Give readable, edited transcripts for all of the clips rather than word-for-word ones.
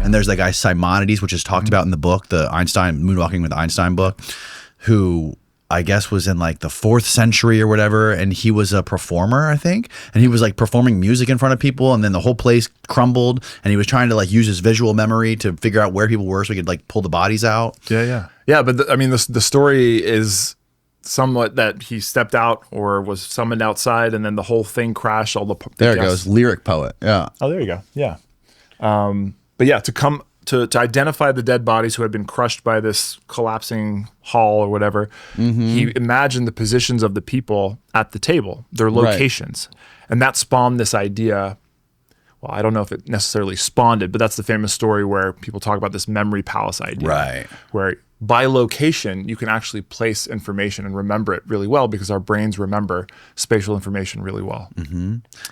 And there's that guy Simonides, which is talked about in the book, the Einstein Moonwalking with Einstein book, who I guess was in like the 4th century or whatever, and he was a performer, I think, and he was like performing music in front of people, and then the whole place crumbled, and he was trying to like use his visual memory to figure out where people were so he could like pull the bodies out. Yeah. But I mean, the story is somewhat that he stepped out or was summoned outside, and then the whole thing crashed. There it goes, lyric poet. Yeah. Oh, there you go. Yeah. But yeah, to identify the dead bodies who had been crushed by this collapsing hall or whatever, he imagined the positions of the people at the table, their locations. Right. And that spawned this idea. Well, I don't know if it necessarily spawned it, but that's the famous story where people talk about this memory palace idea. Right. Where by location, you can actually place information and remember it really well because our brains remember spatial information really well.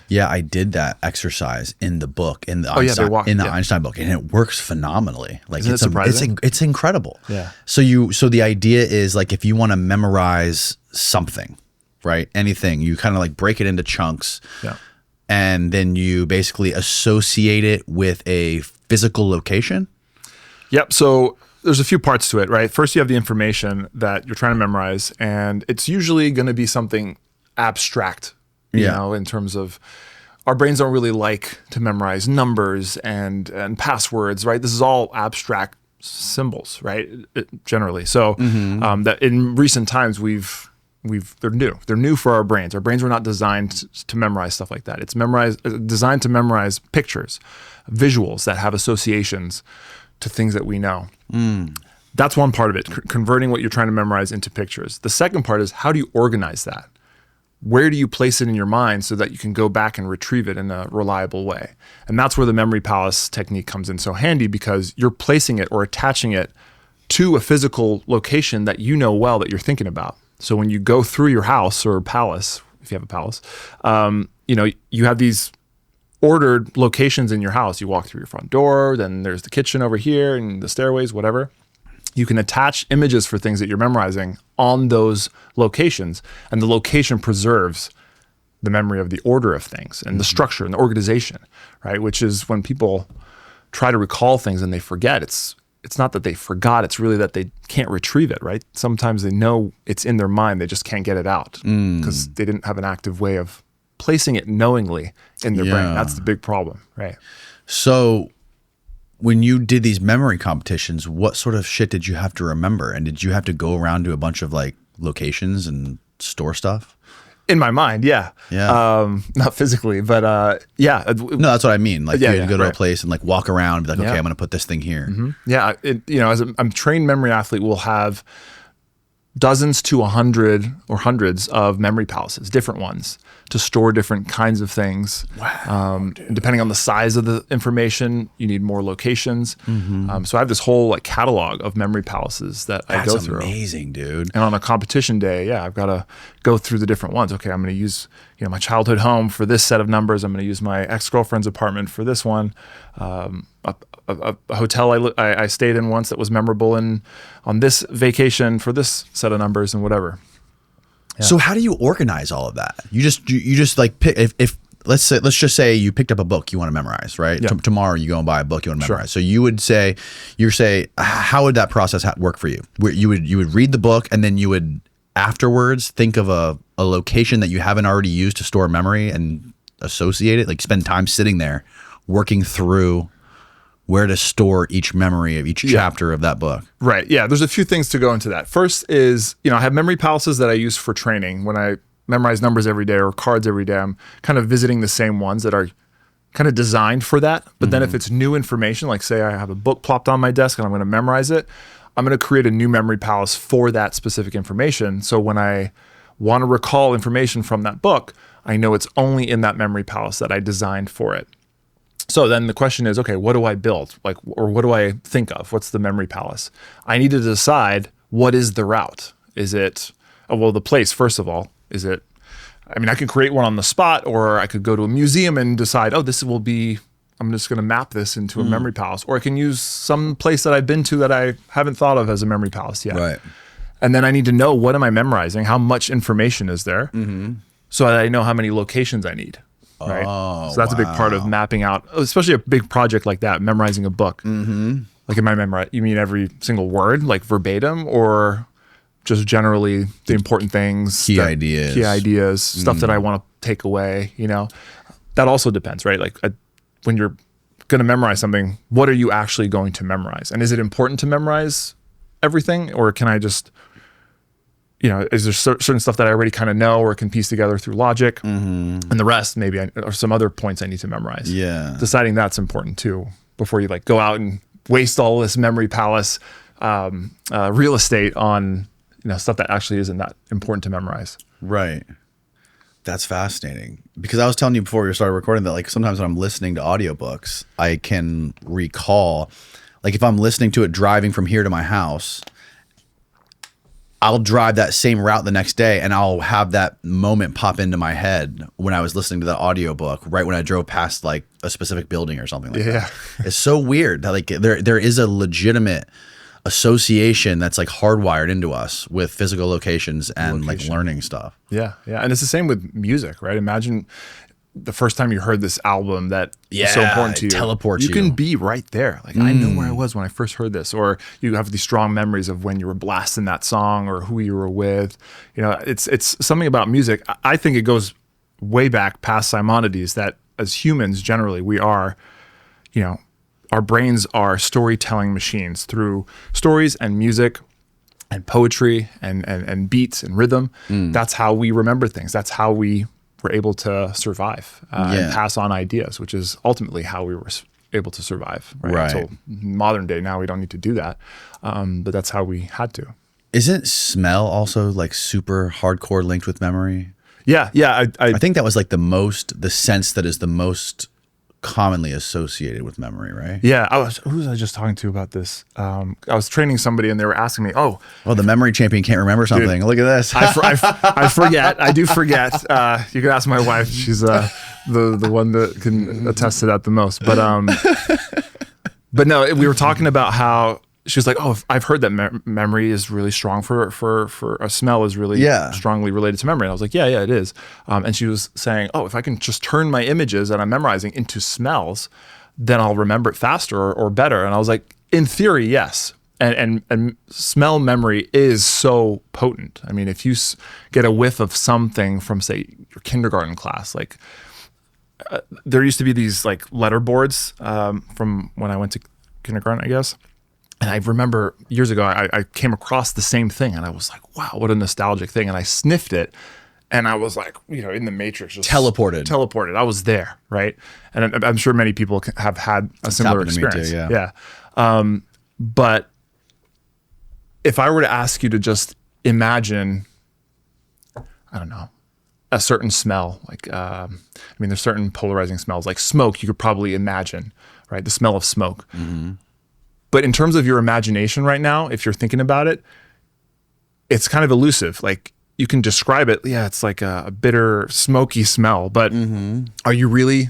Yeah, I did that exercise in the book, in the Einstein book, and it works phenomenally. Like, Isn't it surprising? It's incredible. Yeah. So the idea is like, if you want to memorize something, right? Anything, you kind of like break it into chunks. Yeah. And then you basically associate it with a physical location. Yep. So there's a few parts to it, right? First, you have the information that you're trying to memorize, and it's usually going to be something abstract, you know, in terms of our brains don't really like to memorize numbers and passwords, right? This is all abstract symbols, right? Generally. So that in recent times, they're new. They're new for our brains. Our brains were not designed to memorize stuff like that. It's designed to memorize pictures, visuals that have associations to things that we know. That's one part of it, converting what you're trying to memorize into pictures. The second part is, how do you organize that? Where do you place it in your mind so that you can go back and retrieve it in a reliable way? And that's where the memory palace technique comes in so handy, because you're placing it or attaching it to a physical location that you know well that you're thinking about. So when you go through your house or palace, if you have a palace, you have these ordered locations in your house. You walk through your front door, then there's the kitchen over here and the stairways, whatever. You can attach images for things that you're memorizing on those locations, and the location preserves the memory of the order of things and the structure and the organization, right? Which is when people try to recall things and they forget, it's not that they forgot, it's really that they can't retrieve it, right? Sometimes they know it's in their mind, they just can't get it out because they didn't have an active way of placing it knowingly in their brain. That's the big problem, right? So when you did these memory competitions, what sort of shit did you have to remember? And did you have to go around to a bunch of like locations and store stuff? In my mind, yeah. Not physically, but yeah. No, that's what I mean. Like, you go to a place and like walk around and be like, okay, I'm going to put this thing here. Yeah. As a trained memory athlete, we'll have dozens to 100 or hundreds of memory palaces, different ones, to store different kinds of things. Wow. Depending on the size of the information, you need more locations. So I have this whole like catalog of memory palaces that I go through. That's amazing, dude. And on a competition day, I've got to go through the different ones. Okay, I'm going to use my childhood home for this set of numbers. I'm going to use my ex-girlfriend's apartment for this one. A hotel I stayed in once that was memorable on this vacation for this set of numbers and whatever. Yeah. So how do you organize all of that? You just like pick, if let's just say you picked up a book you want to memorize, right? Yeah. Tomorrow you go and buy a book you want to memorize. So you would say, how would that process work for you? Where you would read the book, and then you would afterwards think of a location that you haven't already used to store memory and associate it, like spend time sitting there working through where to store each memory of each chapter of that book. Right. Yeah. There's a few things to go into that. First is, I have memory palaces that I use for training. When I memorize numbers every day or cards every day, I'm kind of visiting the same ones that are kind of designed for that. But then if it's new information, like say I have a book plopped on my desk and I'm going to memorize it, I'm going to create a new memory palace for that specific information. So when I want to recall information from that book, I know it's only in that memory palace that I designed for it. So then the question is, okay, what do I build? Or what do I think of? What's the memory palace? I need to decide, what is the route? Is it, the place, first of all, is it, I can create one on the spot, or I could go to a museum and decide, I'm just going to map this into a memory palace. Or I can use some place that I've been to that I haven't thought of as a memory palace yet. Right. And then I need to know, what am I memorizing? How much information is there? So that I know how many locations I need. right? Oh, So that's a big part of mapping out, especially a big project like that, memorizing a book. Mm-hmm. Like, am I memorizing? You mean every single word, like verbatim, or just generally the important things, key ideas, stuff that I want to take away? That also depends, right? Like when you're going to memorize something, what are you actually going to memorize? And is it important to memorize everything, or can I just, is there certain stuff that I already kind of know or can piece together through logic, and the rest maybe or some other points I need to memorize? Yeah, deciding that's important too before you like go out and waste all this memory palace real estate on stuff that actually isn't that important to memorize. Right. That's fascinating, because I was telling you before we started recording that like sometimes when I'm listening to audiobooks, I can recall, like if I'm listening to it driving from here to my house, I'll drive that same route the next day and I'll have that moment pop into my head when I was listening to the audiobook, right when I drove past like a specific building or something like that. It's so weird that like there is a legitimate association that's like hardwired into us with physical locations and like learning stuff. Yeah. And it's the same with music, right? Imagine the first time you heard this album that is so important to you. Teleports you. You can be right there. Like, I know where I was when I first heard this. Or you have these strong memories of when you were blasting that song or who you were with. It's something about music. I think it goes way back past Simonides that as humans, generally, we are, our brains are storytelling machines through stories and music and poetry and beats and rhythm. That's how we remember things. That's how we were able to survive and pass on ideas, which is ultimately how we were able to survive. Right. Until modern day, now we don't need to do that. But that's how we had to. Isn't smell also like super hardcore linked with memory? Yeah. I think that was like the sense that is the most commonly associated with memory, right? Yeah. Who was I just talking to about this? I was training somebody and they were asking me, the memory champion can't remember something. Dude, look at this. I forget. I do forget. You can ask my wife. She's the one that can attest to that the most. But no, we were talking about how she was like, I've heard that memory is really strong for a smell is really strongly related to memory. And I was like, yeah, it is. And she was saying, if I can just turn my images that I'm memorizing into smells, then I'll remember it faster or better. And I was like, in theory, yes. And smell memory is so potent. I mean, if you get a whiff of something from, say, your kindergarten class, like there used to be these like letter boards from when I went to kindergarten, I guess. And I remember years ago, I came across the same thing and I was like, wow, what a nostalgic thing. And I sniffed it and I was like, in the Matrix. Just teleported. I was there, right? And I'm sure many people have had a similar experience. Me too, yeah. But if I were to ask you to just imagine, I don't know, a certain smell, like, there's certain polarizing smells, like smoke, you could probably imagine, right? The smell of smoke. Mm-hmm. But in terms of your imagination right now, if you're thinking about it, it's kind of elusive. Like you can describe it. Yeah, it's like a bitter, smoky smell. But are you really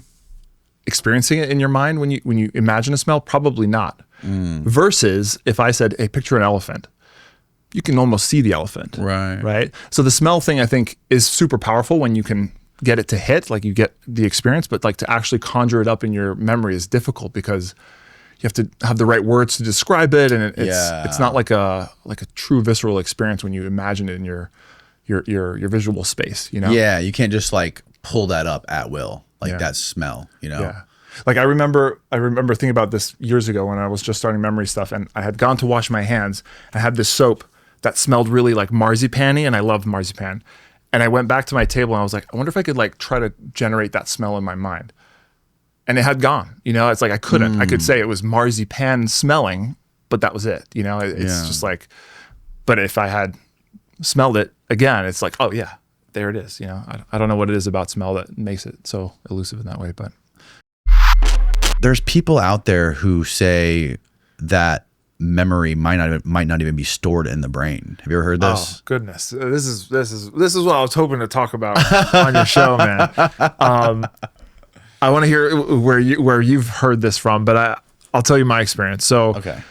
experiencing it in your mind when you imagine a smell? Probably not. Versus if I said, hey, picture an elephant. You can almost see the elephant. Right. So the smell thing, I think, is super powerful when you can get it to hit, like you get the experience. But like to actually conjure it up in your memory is difficult because you have to have the right words to describe it, and it's not like a true visceral experience when you imagine it in your visual space. Yeah, you can't just like pull that up at will, like that smell. Yeah. Like I remember thinking about this years ago when I was just starting memory stuff, and I had gone to wash my hands. I had this soap that smelled really like marzipan-y, and I loved marzipan. And I went back to my table and I was like, I wonder if I could like try to generate that smell in my mind. And it had gone, it's like I couldn't. I could say it was marzipan smelling, but that was it. It's just like, but if I had smelled it again, it's like, oh yeah, there it is. I don't know what it is about smell that makes it so elusive in that way, but. There's people out there who say that memory might not even be stored in the brain. Have you ever heard this? Oh goodness, this is what I was hoping to talk about on your show, man. I want to hear where you've heard this from, but I'll tell you my experience. So, okay.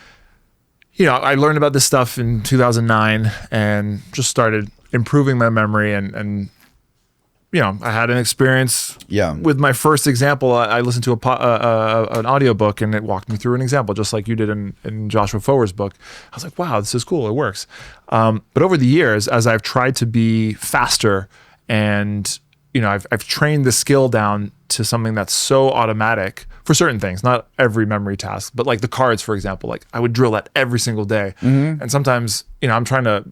I learned about this stuff in 2009 and just started improving my memory and I had an experience with my first example. I listened to an audiobook and it walked me through an example, just like you did in Joshua Foer's book. I was like, wow, this is cool. It works. But over the years, as I've tried to be faster and, I've trained the skill down to something that's so automatic for certain things, not every memory task, but like the cards, for example, like I would drill that every single day. And sometimes, I'm trying to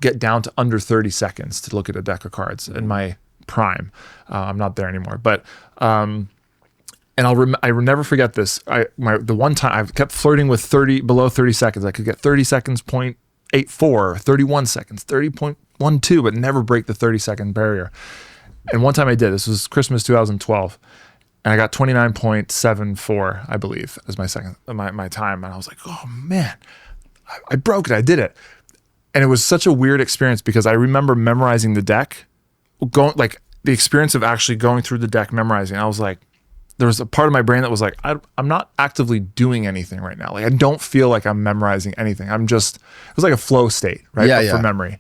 get down to under 30 seconds to look at a deck of cards in my prime. I'm not there anymore, but and I will never forget this. The one time I kept flirting with below 30 seconds. I could get 30 seconds 0.84, 31 seconds, 30.12, but never break the 30-second barrier. And one time I did. This was Christmas 2012, and I got 29.74, I believe, as my time. And I was like, oh man, I broke it. I did it. And it was such a weird experience because I remember memorizing the deck. The experience of actually going through the deck, memorizing, I was like, there was a part of my brain that was like, I'm not actively doing anything right now. Like, I don't feel like I'm memorizing anything. It was like a flow state, right? For memory.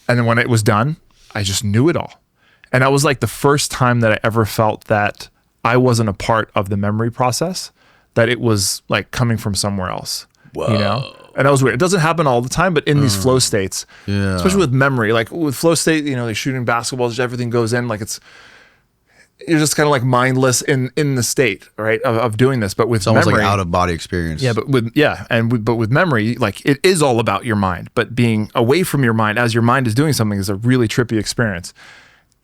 And then when it was done, I just knew it all. And that was like the first time that I ever felt that I wasn't a part of the memory process, that it was like coming from somewhere else. Whoa. And that was weird. It doesn't happen all the time, but in these flow states, especially with memory, like with flow state, like shooting basketballs, everything goes in, like you're just kind of like mindless in the state, right, of doing this. But with it's almost memory, like out of body experience. Yeah, but with memory, like it is all about your mind. But being away from your mind as your mind is doing something is a really trippy experience.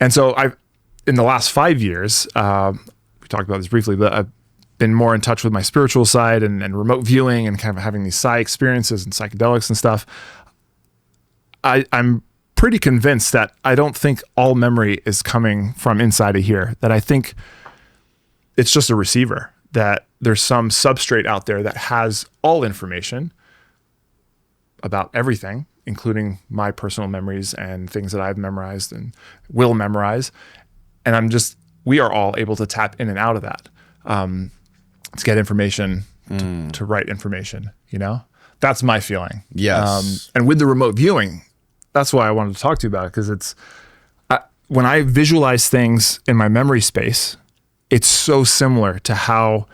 And so in the last 5 years, we talked about this briefly, but I've been more in touch with my spiritual side and remote viewing and kind of having these psi experiences and psychedelics and stuff. I'm pretty convinced that I don't think all memory is coming from inside of here, that I think it's just a receiver, that there's some substrate out there that has all information about everything, including my personal memories and things that I've memorized and will memorize. And we are all able to tap in and out of that. To get information, to write information, That's my feeling. Yes. And with the remote viewing, that's why I wanted to talk to you about it, because when I visualize things in my memory space, it's so similar to how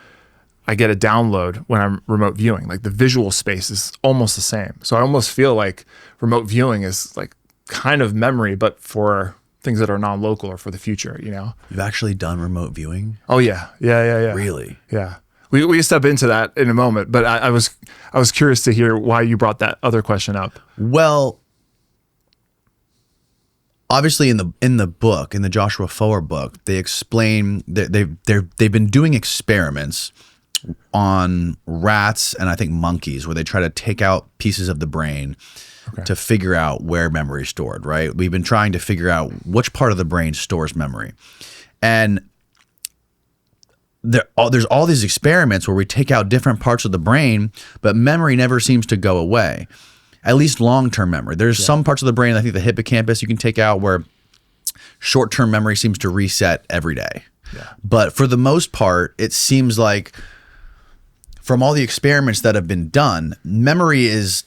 I get a download when I'm remote viewing. Like the visual space is almost the same. So I almost feel like remote viewing is like kind of memory, but for things that are non-local or for the future, You've actually done remote viewing? Oh yeah. Really? Yeah. We can step into that in a moment, but I was curious to hear why you brought that other question up. Well, obviously in the book, in the Joshua Foer book, they explain that they've been doing experiments on rats and I think monkeys where they try to take out pieces of the brain to figure out where memory is stored, right? We've been trying to figure out which part of the brain stores memory. And there's all these experiments where we take out different parts of the brain, but memory never seems to go away, at least long-term memory. There's some parts of the brain, I think the hippocampus you can take out, where short-term memory seems to reset every day. Yeah. But for the most part, it seems like from all the experiments that have been done, memory is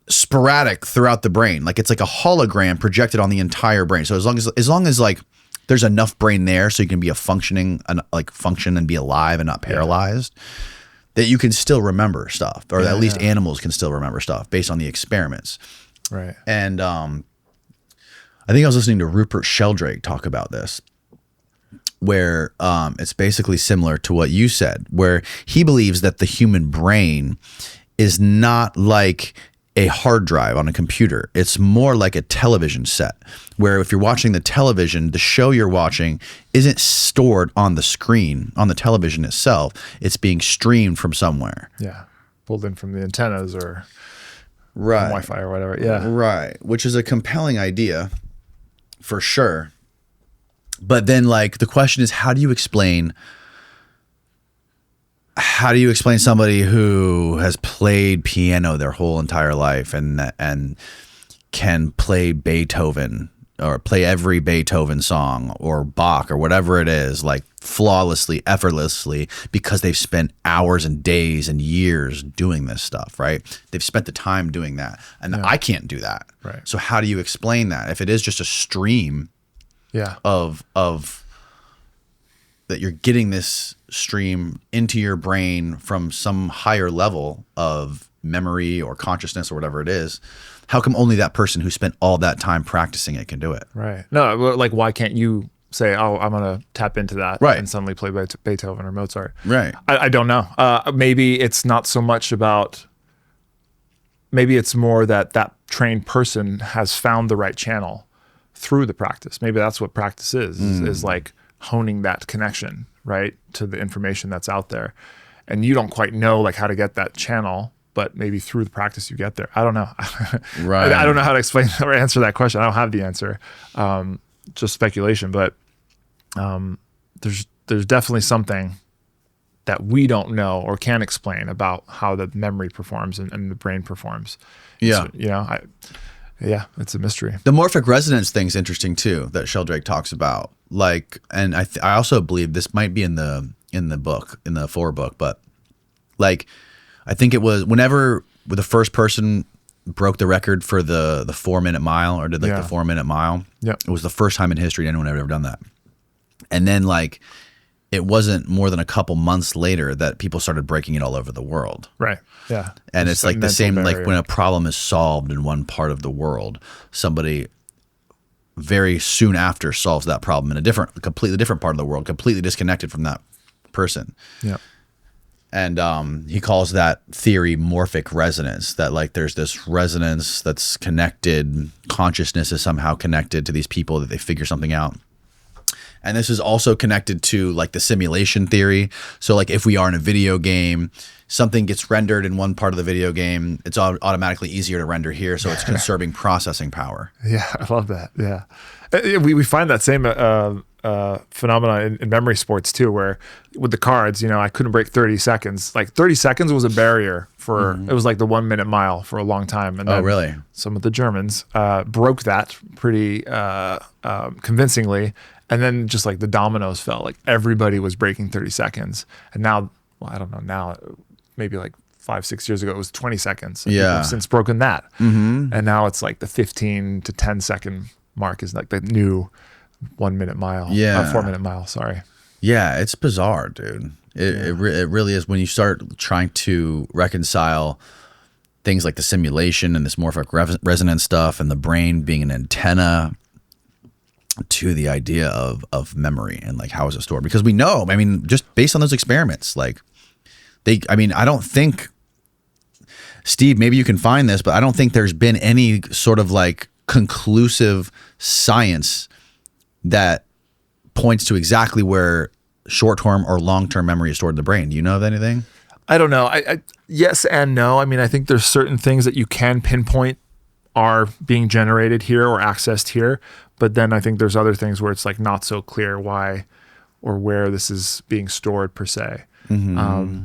sporadic throughout the brain. Like it's like a hologram projected on the entire brain. So as long as like there's enough brain there so you can be function and be alive and not paralyzed, that you can still remember stuff, or at least animals can still remember stuff based on the experiments. Right. And I think I was listening to Rupert Sheldrake talk about this, where it's basically similar to what you said, where he believes that the human brain is not like a hard drive on a computer. It's more like a television set, where if you're watching the television, the show you're watching isn't stored on the screen, on the television itself. It's being streamed from somewhere. Yeah. Pulled in from the antennas or right. Wi-Fi or whatever. Yeah. Right. Which is a compelling idea for sure. But then like the question is, how do you explain somebody who has played piano their whole entire life and can play Beethoven or play every Beethoven song or Bach or whatever it is, like flawlessly, effortlessly, because they've spent hours and days and years doing this stuff, right? They've spent the time doing that. And I can't do that. Right. So how do you explain that? If it is just a stream Yeah. of that you're getting this stream into your brain from some higher level of memory or consciousness or whatever it is. How come only that person who spent all that time practicing it can do it? Right. No, like why can't you say, oh, I'm going to tap into that Right. and suddenly play Beethoven or Mozart? Right. I don't know. Maybe it's not so much about, maybe it's more that trained person has found the right channel through the practice. Maybe that's what practice is like honing that connection, right, to the information that's out there. And you don't quite know like how to get that channel, but maybe through the practice you get there. I don't know. Right. I don't know how to explain or answer that question. I don't have the answer. Just speculation, but there's definitely something that we don't know or can't explain about how the memory performs and the brain performs. Yeah. So, you know, it's a mystery. The morphic resonance thing's interesting too, that Sheldrake talks about. Like, and I also believe this might be in the book, in the foreword book, but like, I think it was whenever the first person broke the record for the 4-minute mile or did like the 4-minute mile. Yep. It was the first time in history anyone had ever done that. And then like, it wasn't more than a couple months later that people started breaking it all over the world. Right. Yeah. And it's like the same, barrier. like when a problem is solved in one part of the world, somebody very soon after solves that problem in a completely different part of the world, completely disconnected from that person. Yeah. And he calls that theory morphic resonance, that like there's this resonance that's connected, consciousness is somehow connected to these people, that they figure something out. And this is also connected to like the simulation theory. So like if we are in a video game, something gets rendered in one part of the video game, it's automatically easier to render here. So it's conserving processing power. Yeah, I love that. Yeah. We find that same phenomenon in memory sports too, where with the cards, you know, I couldn't break 30 seconds. Like 30 seconds was a barrier for, it was like the 1-minute mile for a long time. And then really? Some of the Germans broke that pretty convincingly. And then just like the dominoes fell, like everybody was breaking 30 seconds. And now, well, I don't know, now maybe like 5-6 years ago, it was 20 seconds. And people have since broken that. Mm-hmm. And now it's like the 15 to 10 second mark is like the new 1-minute mile. 4-minute mile, sorry. Yeah, it's bizarre, dude. It really is when you start trying to reconcile things like the simulation and this morphic resonance stuff and the brain being an antenna to the idea of memory and like how is it stored, because we know, I mean, just based on those experiments, like I don't think, Steve, maybe you can find this, but I don't think there's been any sort of like conclusive science that points to exactly where short-term or long-term memory is stored in the brain. Do you know of anything? I don't know. I yes and no. I mean, I think there's certain things that you can pinpoint are being generated here or accessed here. But then I think there's other things where it's like not so clear why or where this is being stored per se. Mm-hmm.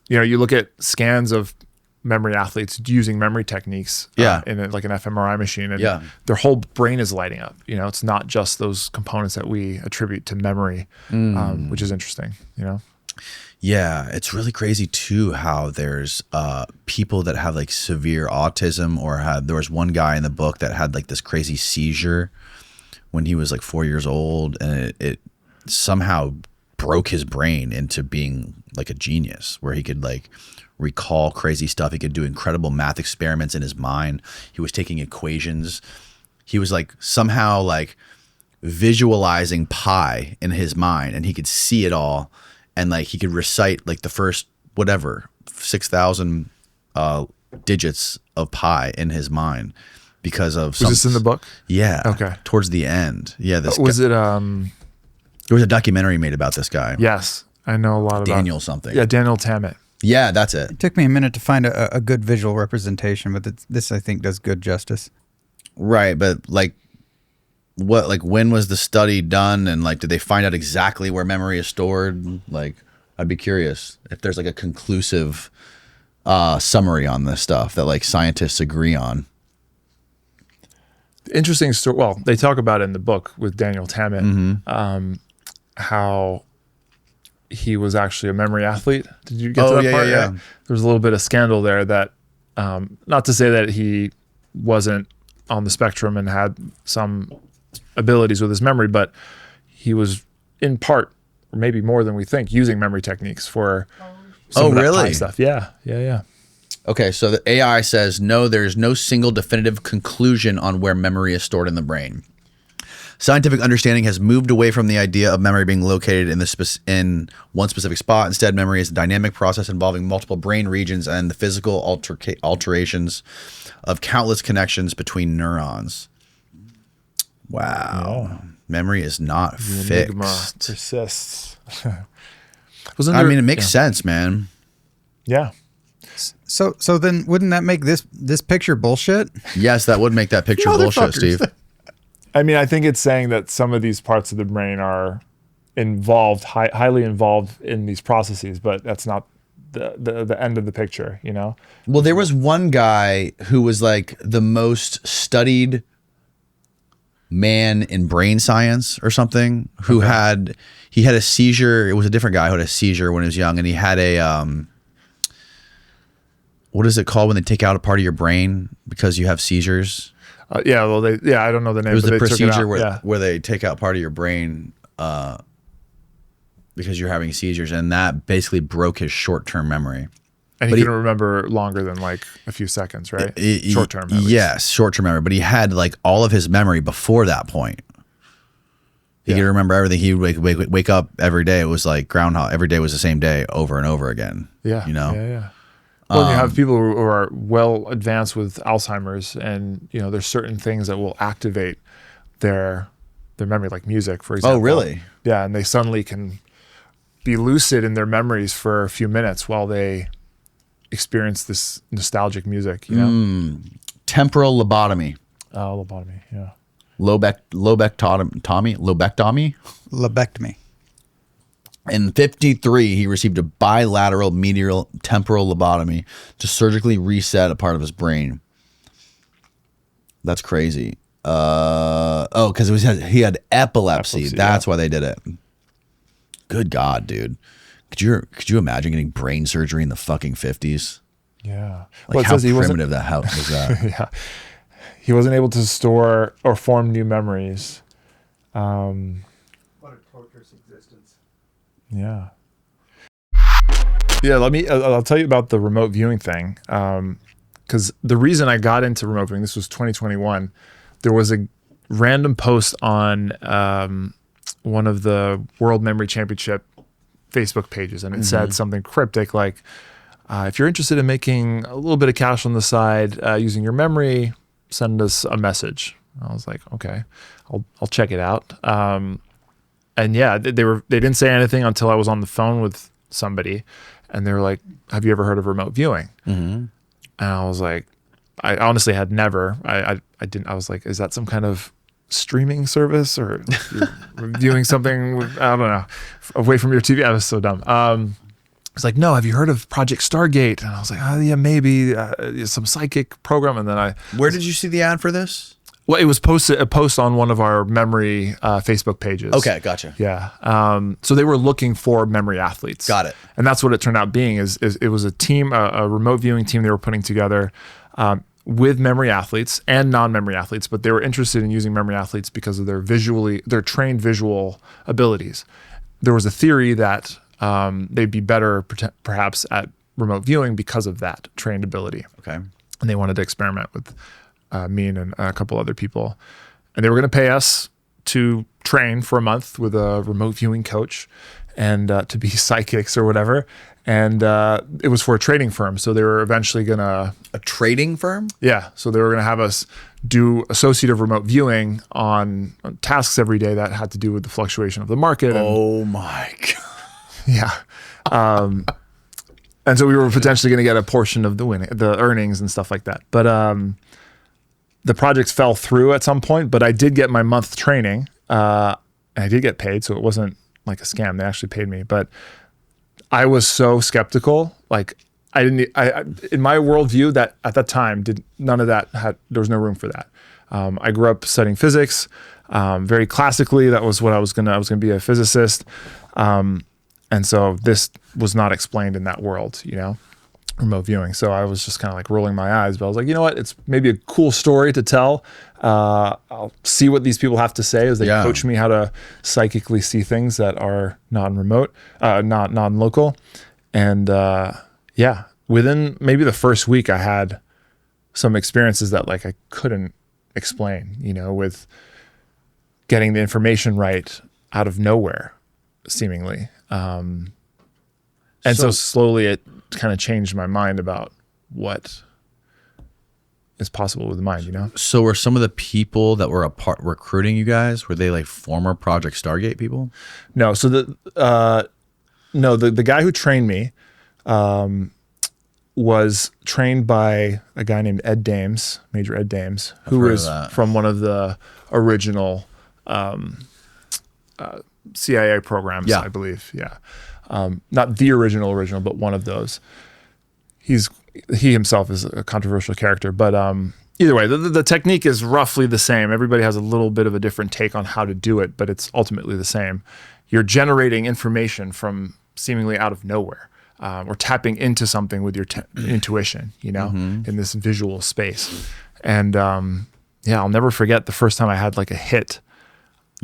You know, you look at scans of memory athletes using memory techniques in like an fMRI machine, and their whole brain is lighting up. You know, it's not just those components that we attribute to memory, which is interesting, you know? Yeah, it's really crazy too how there's people that have like severe autism, or there was one guy in the book that had like this crazy seizure when he was like 4 years old, and it somehow broke his brain into being like a genius, where he could like recall crazy stuff. He could do incredible math experiments in his mind. He was taking equations. He was like somehow like visualizing pi in his mind, and he could see it all. And like he could recite like the first 6,000 digits of pi in his mind because of Was this in the book? Yeah. Okay. Towards the end. Yeah. There was a documentary made about this guy. Yes. I know a lot about Daniel something. Yeah, Daniel Tammet. Yeah, that's it. It took me a minute to find a good visual representation, but this I think does good justice. Right, but like when was the study done, and like did they find out exactly where memory is stored? Like I'd be curious if there's like a conclusive summary on this stuff that like scientists agree on. Interesting story. Well, they talk about it in the book with Daniel Tammet, how he was actually a memory athlete. Did you get to that part? Yeah. There was a little bit of scandal there that, not to say that he wasn't on the spectrum and had some abilities with his memory, but he was in part, or maybe more than we think, using memory techniques for some of that really? high stuff. Yeah. Okay, so the AI says, no, there's no single definitive conclusion on where memory is stored in the brain. Scientific understanding has moved away from the idea of memory being located in one specific spot. Instead, memory is a dynamic process involving multiple brain regions and the physical alterations of countless connections between neurons. Wow. Yeah. Memory is not Enigma fixed. persists. I mean, it makes sense, man. Yeah. So then wouldn't that make this picture bullshit? Yes, that would make that picture bullshit, Steve. I mean, I think it's saying that some of these parts of the brain are involved, highly involved in these processes, but that's not the end of the picture, you know? Well, there was one guy who was like the most studied man in brain science or something who had a seizure. It was a different guy who had a seizure when he was young, and he had a what is it called when they take out a part of your brain because you have seizures? I don't know the name. It was but the they took it procedure out. where they take out part of your brain because you're having seizures, and that basically broke his short-term memory. And he couldn't remember longer than like a few seconds, right? Short-term memory. Yes, short-term memory. But he had like all of his memory before that point. He could remember everything. He would wake up every day. It was like groundhog. Every day was the same day over and over again. Yeah. You know? Yeah. Well, you have people who are well advanced with Alzheimer's, and you know, there's certain things that will activate their memory, like music, for example. Oh, really? Yeah, and they suddenly can be lucid in their memories for a few minutes while they experience this nostalgic music. You know, Temporal lobotomy. Lobotomy. Yeah. Lobectomy. Lobectomy. In 1953, he received a bilateral medial temporal lobotomy to surgically reset a part of his brain. That's crazy. Because he had epilepsy. That's why they did it. Good God, dude. Could you imagine getting brain surgery in the fucking 50s? Yeah. Like how primitive that was that? Yeah. He wasn't able to store or form new memories. What a torturous existence. Yeah. Yeah, I'll tell you about the remote viewing thing. Because the reason I got into remote viewing, this was 2021, there was a random post on one of the World Memory Championship Facebook pages, and it said something cryptic like, if you're interested in making a little bit of cash on the side using your memory, send us a message. I was like, okay, I'll check it out. And yeah, they didn't say anything until I was on the phone with somebody, and they were like, have you ever heard of remote viewing? And I was like, I honestly had never. I didn't. I was like, is that some kind of streaming service, or you're viewing something? I don't know, away from your TV. I was so dumb. It's like, no, have you heard of Project Stargate? And I was like, oh yeah, maybe some psychic program. And then Where did you see the ad for this? Well, it was a post on one of our memory Facebook pages. Okay, gotcha. Yeah. So they were looking for memory athletes. Got it. And that's what it turned out being. Is it was a team, a remote viewing team they were putting together with memory athletes and non-memory athletes, but they were interested in using memory athletes because of their trained visual abilities. There was a theory that they'd be better perhaps at remote viewing because of that trained ability. Okay. And they wanted to experiment with me and a couple other people. And they were going to pay us to train for a month with a remote viewing coach and to be psychics or whatever. And it was for a trading firm. So they were eventually going to... A trading firm? Yeah. So they were going to have us do associative remote viewing on tasks every day that had to do with the fluctuation of the market. Oh my God. Yeah. And so we were potentially going to get a portion of the earnings and stuff like that. But the projects fell through at some point, but I did get my month training. And I did get paid, so it wasn't like a scam. They actually paid me. But I was so skeptical. Like I in my worldview that at that time none of that there was no room for that. I grew up studying physics, very classically. That was what I was gonna be a physicist. And so this was not explained in that world, you know? remote viewing. So I was just kind of like rolling my eyes, but I was like, you know what? It's maybe a cool story to tell. I'll see what these people have to say as they coach me how to psychically see things that are non-remote, not non-local. And within maybe the first week, I had some experiences that like I couldn't explain, with getting the information right out of nowhere, seemingly. And so slowly it kind of changed my mind about what is possible with the mind, So were some of the people that were recruiting you guys, were they like former Project Stargate people? No. So the guy who trained me was trained by a guy named Ed Dames, Major Ed Dames, who was from one of the original CIA programs, I believe. Yeah. Not the original, but one of those. He himself is a controversial character, but either way, the technique is roughly the same. Everybody has a little bit of a different take on how to do it, but it's ultimately the same. You're generating information from seemingly out of nowhere, or tapping into something with your intuition, in this visual space. And I'll never forget the first time I had like a hit.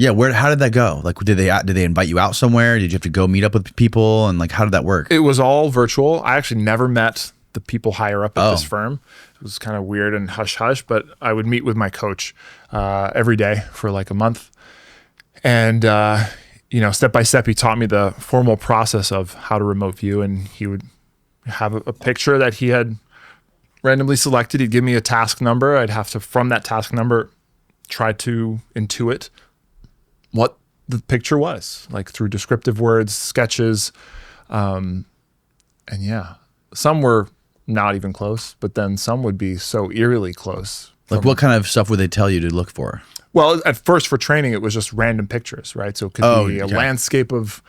Yeah, how did that go? Like, did they invite you out somewhere? Did you have to go meet up with people? And like, how did that work? It was all virtual. I actually never met the people higher up at this firm. It was kind of weird and hush-hush, but I would meet with my coach every day for like a month. And, step by step, he taught me the formal process of how to remote view. And he would have a picture that he had randomly selected. He'd give me a task number. I'd have to, from that task number, try to intuit what the picture was, like through descriptive words, sketches. Some were not even close, but then some would be so eerily close. Like what kind of stuff would they tell you to look for? Well, at first for training, it was just random pictures, right? So it could be a landscape of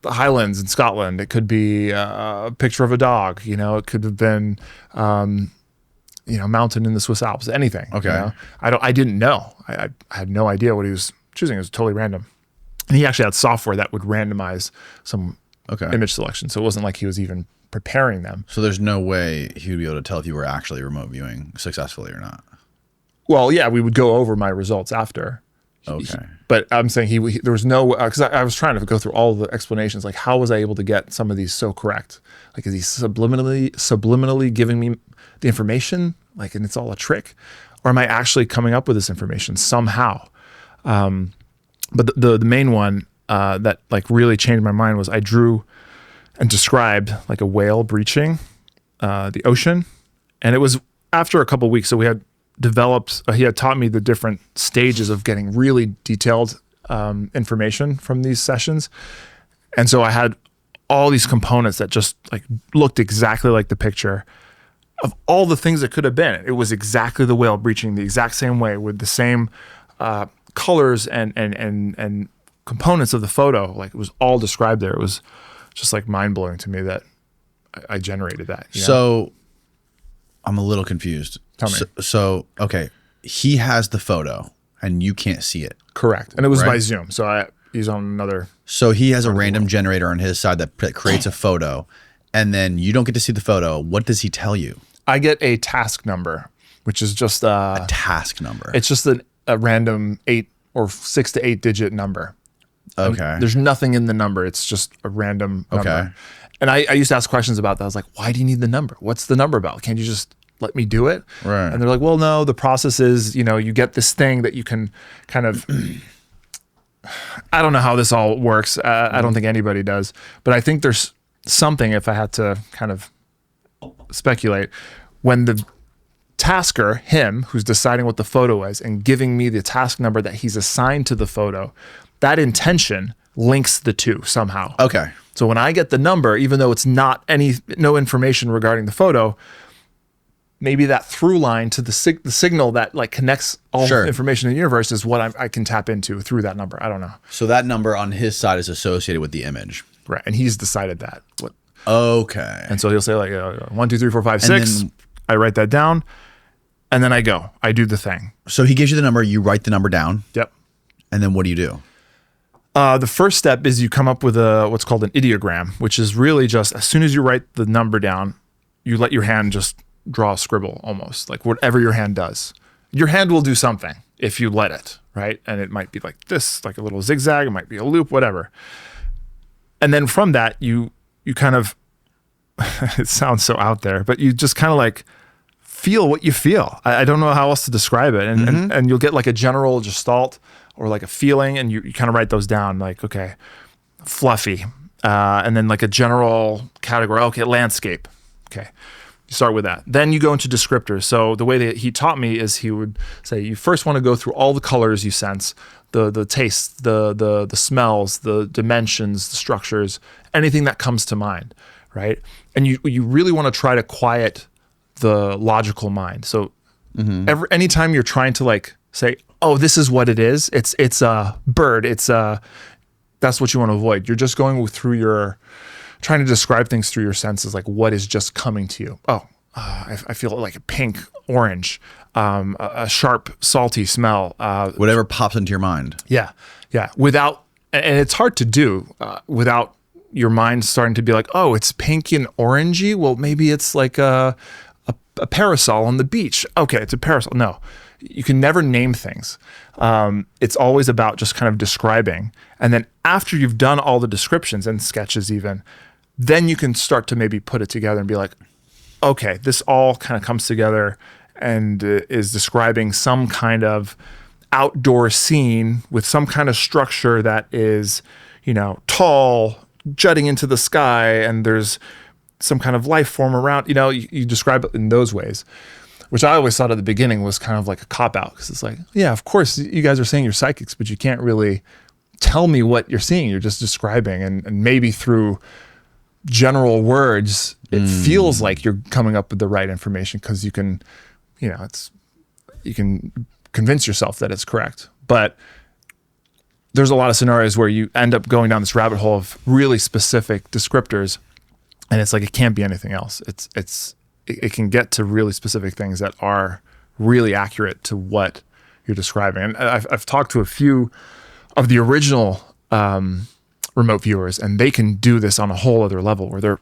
the Highlands in Scotland. It could be a picture of a dog, it could have been, mountain in the Swiss Alps, anything. Okay. I didn't know. I had no idea what he was choosing. It was totally random. And he actually had software that would randomize some image selection. So it wasn't like he was even preparing them. So there's no way he would be able to tell if you were actually remote viewing successfully or not. Well, yeah, we would go over my results after. Okay. But I'm saying there was no, because I was trying to go through all the explanations, like how was I able to get some of these so correct? Like, is he subliminally giving me the information, like, and it's all a trick? Or am I actually coming up with this information somehow? But the main one that like really changed my mind was I drew and described like a whale breaching the ocean. And it was after a couple of weeks. So we had developed, he had taught me the different stages of getting really detailed information from these sessions. And so I had all these components that just like looked exactly like the picture of all the things it could have been. It was exactly the whale breaching the exact same way with the same colors and components of the photo. Like it was all described there. It was just like mind blowing to me that I generated that. So I'm a little confused. Tell me. So, okay, he has the photo and you can't see it. Correct. And it was by Zoom. So he's on another. So he has a random generator on his side that creates a photo and then you don't get to see the photo. What does he tell you? I get a task number, which is just a task number. It's just a random 6 to 8 digit number. Okay. There's nothing in the number. It's just a random number. Okay. And I used to ask questions about that. I was like, why do you need the number? What's the number about? Can't you just let me do it? Right. And they're like, well, no, the process is, you get this thing that you can kind of, I don't know how this all works. I don't think anybody does, but I think there's something, if I had to kind of speculate, when the tasker, him, who's deciding what the photo is and giving me the task number that he's assigned to the photo, that intention links the two somehow. Okay. So when I get the number, even though it's no information regarding the photo, maybe that through line to the signal that like connects all the information in the universe is what I can tap into through that number. I don't know. So that number on his side is associated with the image. Right. And he's decided that. Okay. And so he'll say like 1, 2, 3, 4, 5, 6. I write that down and then I do the thing. So he gives you the number, you write the number down. Yep. And then what do you do? The first step is you come up with what's called an ideogram, which is really just as soon as you write the number down, you let your hand just draw a scribble almost, like whatever your hand does. Your hand will do something if you let it, right? And it might be like this, like a little zigzag, it might be a loop, whatever. And then from that, you kind of, it sounds so out there, but you just kind of like feel what you feel. I don't know how else to describe it. And you'll get like a general gestalt or like a feeling, and you kind of write those down, like, okay, fluffy. And then like a general category, okay, landscape. Okay, you start with that. Then you go into descriptors. So the way that he taught me is he would say, you first want to go through all the colors you sense, the taste, the smells, the dimensions, the structures, anything that comes to mind, right? And you really want to try to quiet the logical mind. So anytime you're trying to like say, oh, this is what it is, it's a bird, that's what you want to avoid. You're just going through trying to describe things through your senses, like what is just coming to you. Oh, I feel like a pink, orange, a sharp, salty smell. Whatever pops into your mind. Yeah. And it's hard to do without your mind starting to be like, oh, it's pink and orangey. Well, maybe it's like a parasol on the beach. Okay, it's a parasol. No, you can never name things. It's always about just kind of describing. And then after you've done all the descriptions and sketches even, then you can start to maybe put it together and be like, okay, this all kind of comes together and is describing some kind of outdoor scene with some kind of structure that is, tall, jutting into the sky, and there's some kind of life form around, you describe it in those ways, which I always thought at the beginning was kind of like a cop-out, because it's like, yeah, of course you guys are saying you're psychics, but you can't really tell me what you're seeing. You're just describing, and maybe through general words, it feels like you're coming up with the right information because you can, you can convince yourself that it's correct. But there's a lot of scenarios where you end up going down this rabbit hole of really specific descriptors, and it's like it can't be anything else. It can get to really specific things that are really accurate to what you're describing. And I've talked to a few of the original remote viewers, and they can do this on a whole other level where they're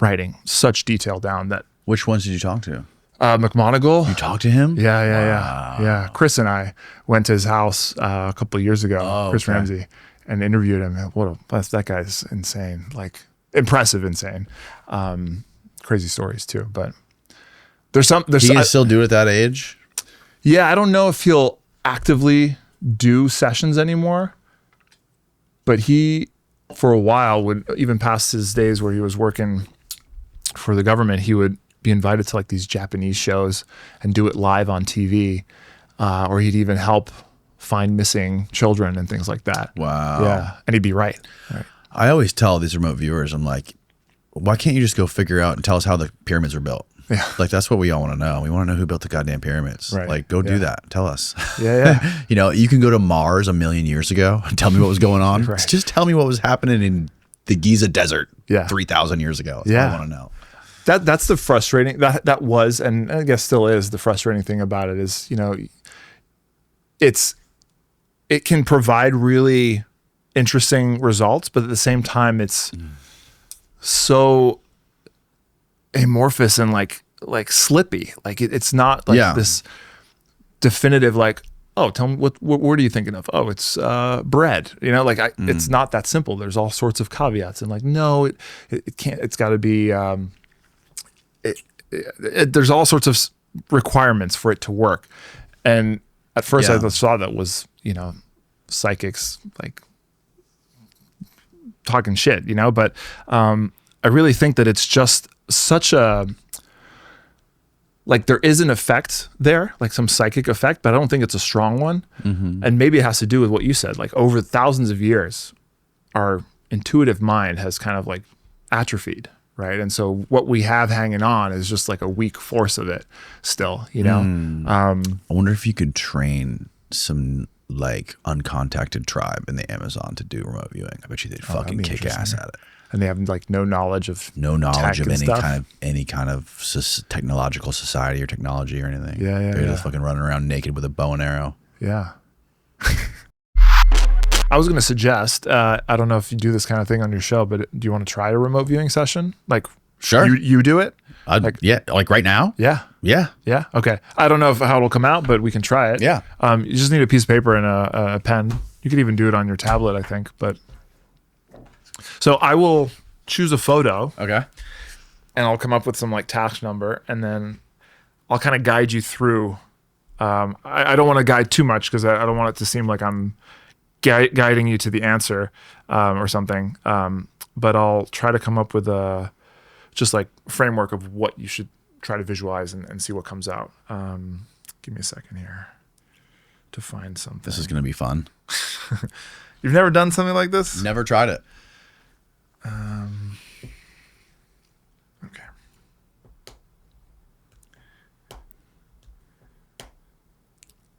writing such detail down that. Which ones did you talk to? McMonagle. You talked to him? Yeah. Chris and I went to his house a couple of years ago, Chris Ramsey, and interviewed him. That guy's insane, like impressive, insane. Crazy stories too, but there's he can still do it at that age? Yeah, I don't know if he'll actively do sessions anymore, but he, for a while, would, even past his days where he was working for the government, he would be invited to like these Japanese shows and do it live on TV, or he'd even help find missing children and things like that. Wow. Yeah, and he'd be right. I always tell these remote viewers, I'm like, why can't you just go figure out and tell us how the pyramids were built? Yeah. Like, that's what we all want to know. We want to know who built the goddamn pyramids. Right. Like, go do that. Tell us. Yeah. You can go to Mars 1 million years ago and tell me what was going on. Right. Just tell me what was happening in the Giza Desert 3,000 years ago. That's all I want to know. That's the frustrating, that was, and I guess still is, the frustrating thing about it is, it can provide really interesting results, but at the same time, it's so amorphous and like slippy. Like it's not like this definitive, like, oh, tell me what word are you thinking of? Oh, it's bread. It's not that simple. There's all sorts of caveats, and like, no, it can't. It's got to be. There's all sorts of requirements for it to work. And at first, I saw that was psychics like talking shit, But I really think that it's just such a, like, there is an effect there, like some psychic effect, but I don't think it's a strong one. And maybe it has to do with what you said, like over thousands of years, our intuitive mind has kind of like atrophied, right? And so what we have hanging on is just like a weak force of it still, I wonder if you could train some like uncontacted tribe in the Amazon to do remote viewing. I bet you they'd fucking kick ass at it. And they have like no knowledge of any kind of technological society or technology or anything. Yeah. They're just fucking running around naked with a bow and arrow. Yeah. I was going to suggest, I don't know if you do this kind of thing on your show, but do you want to try a remote viewing session? Like, Sure. you do it? Like right now? Yeah. Yeah. Yeah. Okay. I don't know how it'll come out, but we can try it. Yeah. You just need a piece of paper and a pen. You could even do it on your tablet, I think. But so I will choose a photo Okay. and I'll come up with some like task number, and then I'll kind of guide you through. I don't want to guide too much because I don't want it to seem like I'm guiding you to the answer or something. But I'll try to come up with a just like framework of what you should try to visualize and see what comes out. Give me a second here to find something. This is going to be fun. You've never done something like this? Never tried it. Okay.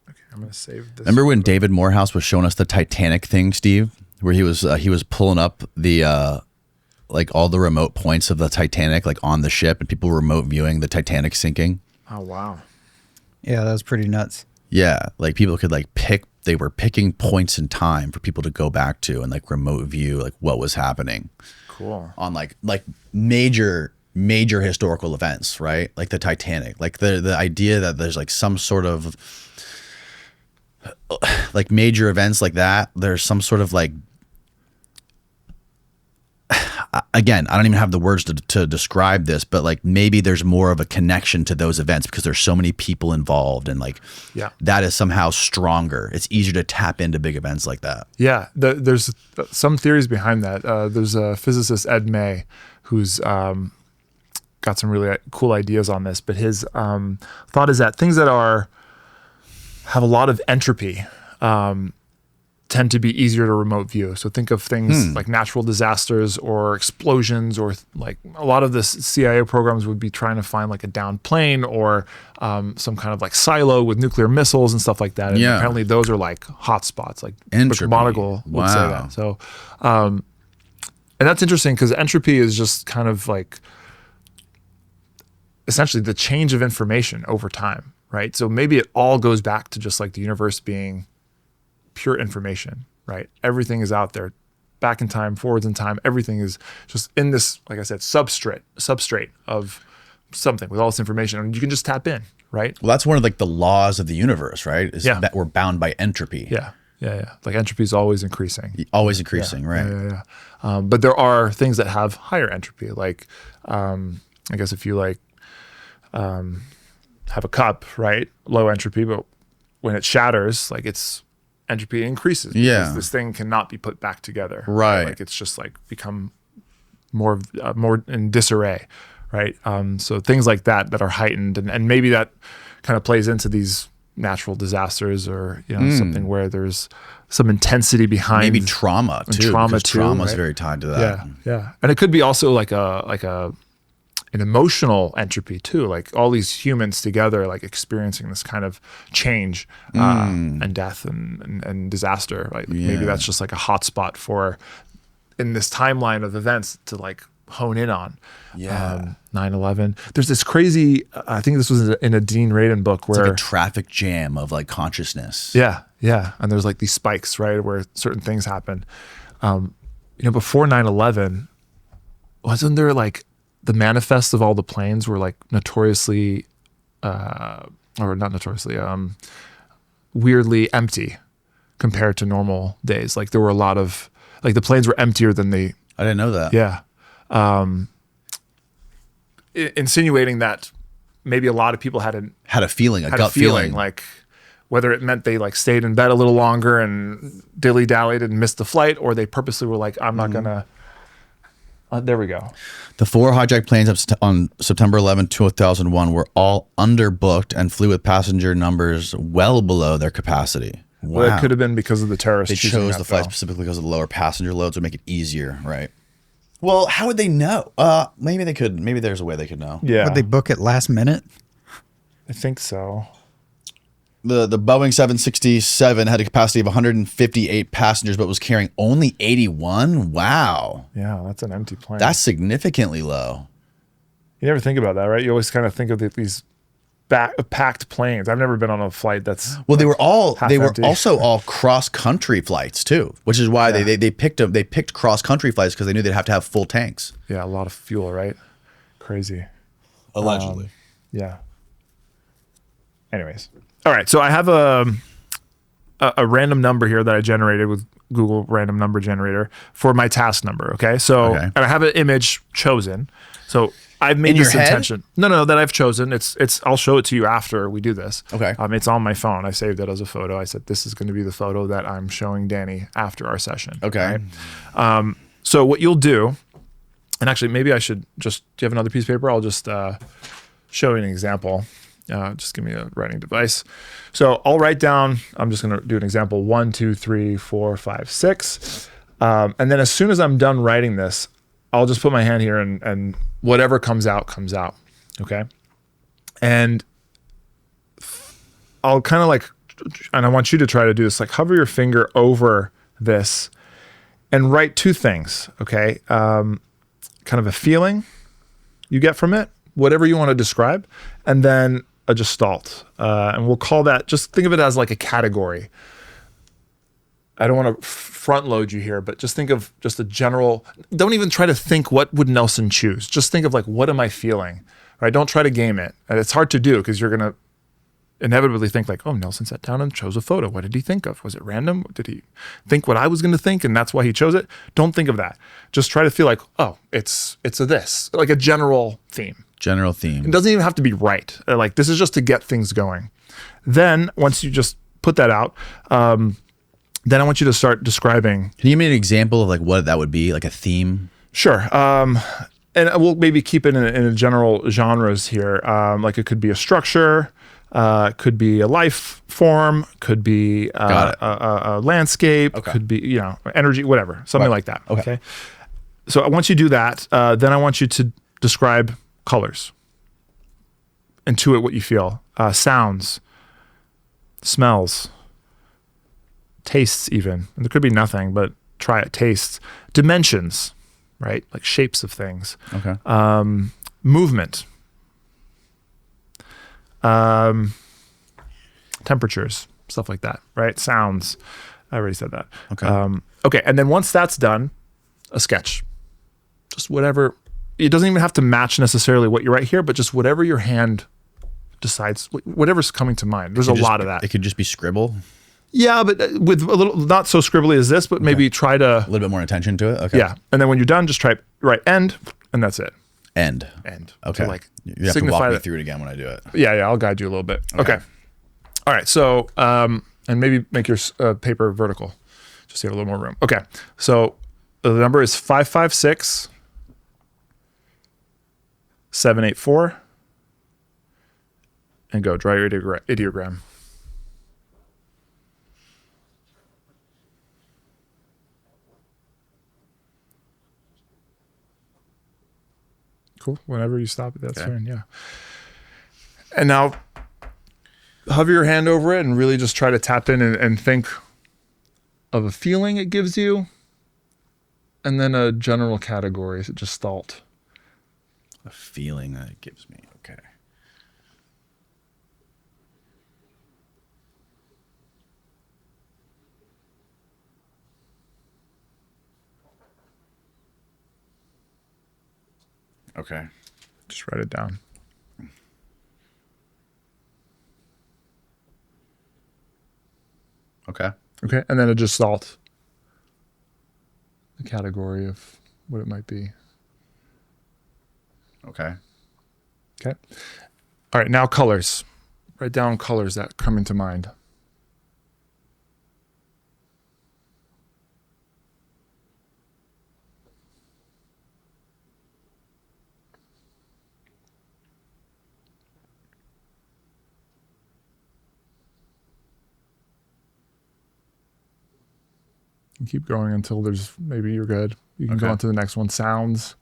Okay, I'm gonna save this. Remember when David Morehouse was showing us the Titanic thing, Steve, where he was pulling up the like all the remote points of the Titanic, like on the ship, and people were remote viewing the Titanic sinking. Oh wow. Yeah, that was pretty nuts. Yeah, like people could like they were picking points in time for people to go back to and like remote view like what was happening. Cool. On like major historical events, right? Like the Titanic, like the idea that there's like some sort of like major events like that, there's some sort of like, again, I don't even have the words to describe this, but like maybe there's more of a connection to those events because there's so many people involved, and like that is somehow stronger. It's easier to tap into big events like that. Yeah, there's some theories behind that. There's a physicist, Ed May, who's got some really cool ideas on this, but his thought is that things that have a lot of entropy tend to be easier to remote view. So think of things like natural disasters or explosions, or like a lot of the CIA programs would be trying to find like a downed plane or some kind of like silo with nuclear missiles and stuff like that. And apparently those are like hot spots, like McGonagall would say that. So, and that's interesting because entropy is just kind of like essentially the change of information over time, right? So maybe it all goes back to just like the universe being pure information, right? Everything is out there, back in time, forwards in time. Everything is just in this, like I said, substrate of something with all this information, and you can just tap in, right? Well, that's one of like the laws of the universe, right? Is that we're bound by entropy. Yeah. Like entropy is always increasing. Always increasing, right? Yeah. But there are things that have higher entropy, like I guess if you like have a cup, right? Low entropy, but when it shatters, like its entropy increases because this thing cannot be put back together. Right. Like it's just like become more in disarray, right? So things like that are heightened, and maybe that kind of plays into these natural disasters, or something where there's some intensity behind. Maybe trauma too. Trauma is very tied to that. Yeah. And it could be also like an emotional entropy too, like all these humans together, like experiencing this kind of change and death and disaster. Right? Maybe that's just like a hotspot for in this timeline of events to like hone in on. 9/11. There's this crazy. I think this was in a Dean Radin book where it's like a traffic jam of like consciousness. Yeah. And there's like these spikes, right, where certain things happen. Before 9/11, wasn't there like the manifests of all the planes were like notoriously, or not notoriously, weirdly empty compared to normal days. Like there were a lot of, like the planes were emptier than they. I didn't know that. Yeah. Insinuating that maybe a lot of people had a feeling, a gut feeling. Like whether it meant they like stayed in bed a little longer and dilly-dallied and missed the flight, or they purposely were like, I'm not going to. There we go. The 4 hijacked planes on September 11, 2001 were all underbooked and flew with passenger numbers well below their capacity. Wow. Well, it could have been because of the terrorists. They chose the flight specifically because of the lower passenger loads would make it easier, right? Well, how would they know? Maybe they could. Maybe there's a way they could know. Yeah. Would they book it last minute? I think so. The Boeing 767 had a capacity of 158 passengers, but was carrying only 81. Wow. Yeah, that's an empty plane. That's significantly low. You never think about that, right? You always kind of think of these packed planes. I've never been on a flight that's Well, they were empty. also all cross country flights too, which is why they picked cross country flights because they knew they'd have to have full tanks. Yeah, a lot of fuel, right? Crazy. Allegedly. Yeah. Anyways. All right. So I have a random number here that I generated with Google Random Number Generator for my task number. Okay. So, and I have an image chosen. So I've made this intention. No, that I've chosen. I'll show it to you after we do this. Okay. It's on my phone. I saved it as a photo. I said, this is going to be the photo that I'm showing Danny after our session. Okay. Right? So what you'll do, and actually maybe I should do you have another piece of paper? I'll just show you an example. Just give me a writing device. So I'll write down, I'm just going to do an example, 1, 2, 3, 4, 5, 6. And then as soon as I'm done writing this, I'll just put my hand here and whatever comes out, comes out. Okay. And I'll kind of and I want you to try to do this, hover your finger over this and write two things. Okay. Kind of a feeling you get from it, whatever you want to describe, and then a gestalt. And we'll call that, just think of it as like a category. I don't want to front load you here, but just think of just a general, don't even try to think what would Nelson choose. Just think of what am I feeling, right? Don't try to game it. And it's hard to do because you're going to inevitably think oh, Nelson sat down and chose a photo. What did he think of? Was it random? Did he think what I was going to think and that's why he chose it? Don't think of that. Just try to feel oh, it's a this, like a general theme. General theme. It doesn't even have to be right. This is just to get things going. Then once you just put that out, then I want you to start describing. Can you give me an example of what that would be, like a theme? Sure. And we'll maybe keep it in a general genres here. It could be a structure, could be a life form, could be a landscape, could be energy, whatever, something like that. Okay. So once you do that, then I want you to describe colors. Intuit what you feel. Sounds, smells, tastes even. And there could be nothing, but try it. Tastes. Dimensions, right? Like shapes of things. Okay. Movement. Temperatures, stuff like that, right? Sounds. I already said that. Okay. Okay. And then once that's done, a sketch. Just whatever. It doesn't even have to match necessarily what you write here, but just whatever your hand decides, whatever's coming to mind. There's a lot of that. It could just be scribble. Yeah, but with a little, not so scribbly as this, but maybe try to... A little bit more attention to it? Okay. Yeah. And then when you're done, just write end, and that's it. End. Okay. To you have to walk me through it again when I do it. Yeah, I'll guide you a little bit. Okay. All right. So, and maybe make your paper vertical. Just to have a little more room. Okay. So the number is 556 784 and go. Draw your ideogram. Cool. Whenever you stop it, that's fine. Yeah. And now hover your hand over it and really just try to tap in and think of a feeling it gives you. And then a general category. Is it gestalt? A feeling that it gives me. Okay. Okay. Just write it down. Okay. Okay. And then a gestalt. The category of what it might be. Okay. Okay. All right. Now colors. Write down colors that come into mind. And keep going until maybe you're good. You can go on to the next one. Sounds.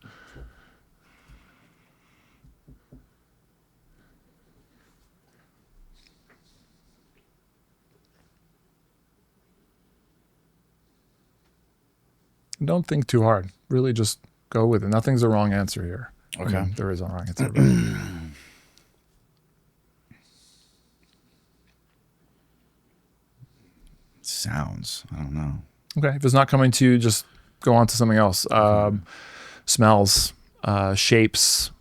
Don't think too hard. Really just go with it. Nothing's a wrong answer here. Okay. There is a wrong answer. sounds. I don't know. Okay. If it's not coming to you, just go on to something else. Smells, shapes,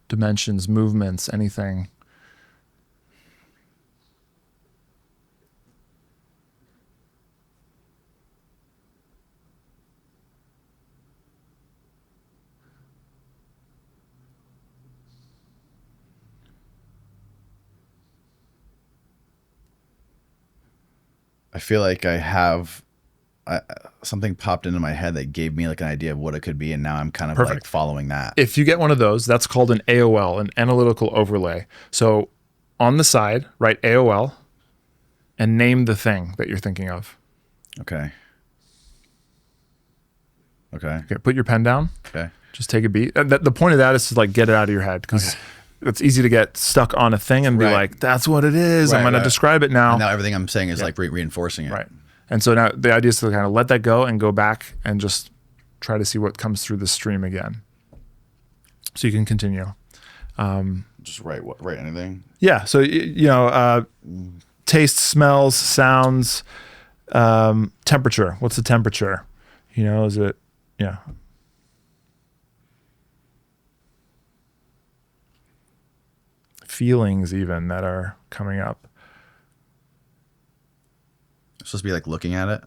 dimensions, movements, anything. I feel like I have something popped into my head that gave me like an idea of what it could be, and now I'm kind of like following that. If you get one of those, that's called an AOL, an analytical overlay. So on the side, write AOL and name the thing that you're thinking of. Okay. Okay. Okay, put your pen down. Okay. Just take a beat. The point of that is to like get it out of your head, because it's easy to get stuck on a thing and be like, that's what it is. I'm going to describe it now. And now everything I'm saying is like reinforcing it. Right. And so now the idea is to kind of let that go and go back and just try to see what comes through the stream again. So you can continue. Just write anything. Yeah. So, taste, smells, sounds, temperature. What's the temperature? Is it, feelings even that are coming up. It's supposed to be like looking at it?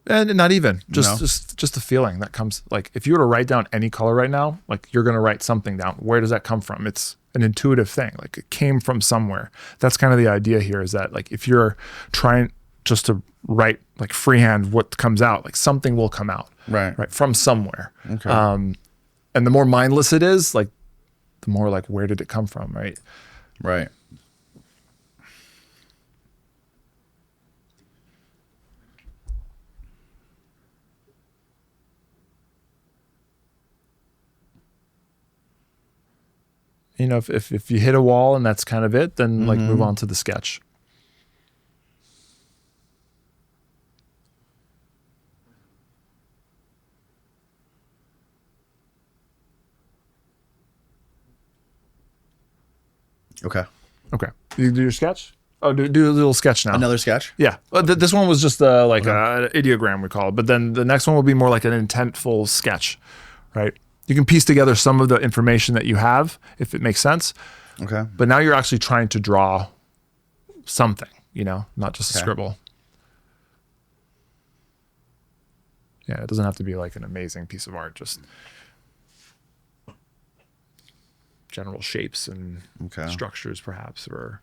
And not even. Just a feeling that comes. Like if you were to write down any color right now, like you're going to write something down. Where does that come from? It's an intuitive thing. Like it came from somewhere. That's kind of the idea here, is that like if you're trying just to write like freehand what comes out, like something will come out. Right. From somewhere. Okay. And the more mindless it is, like the more like, where did it come from? Right. Right. If you hit a wall and that's kind of it, then like move on to the sketch. Okay. You do your sketch? Oh, do a little sketch now. Another sketch? Yeah. This one was just an ideogram, we call it. But then the next one will be more like an intentful sketch, right? You can piece together some of the information that you have, if it makes sense. Okay. But now you're actually trying to draw something, not just a scribble. Yeah, it doesn't have to be like an amazing piece of art, just general shapes and structures perhaps, or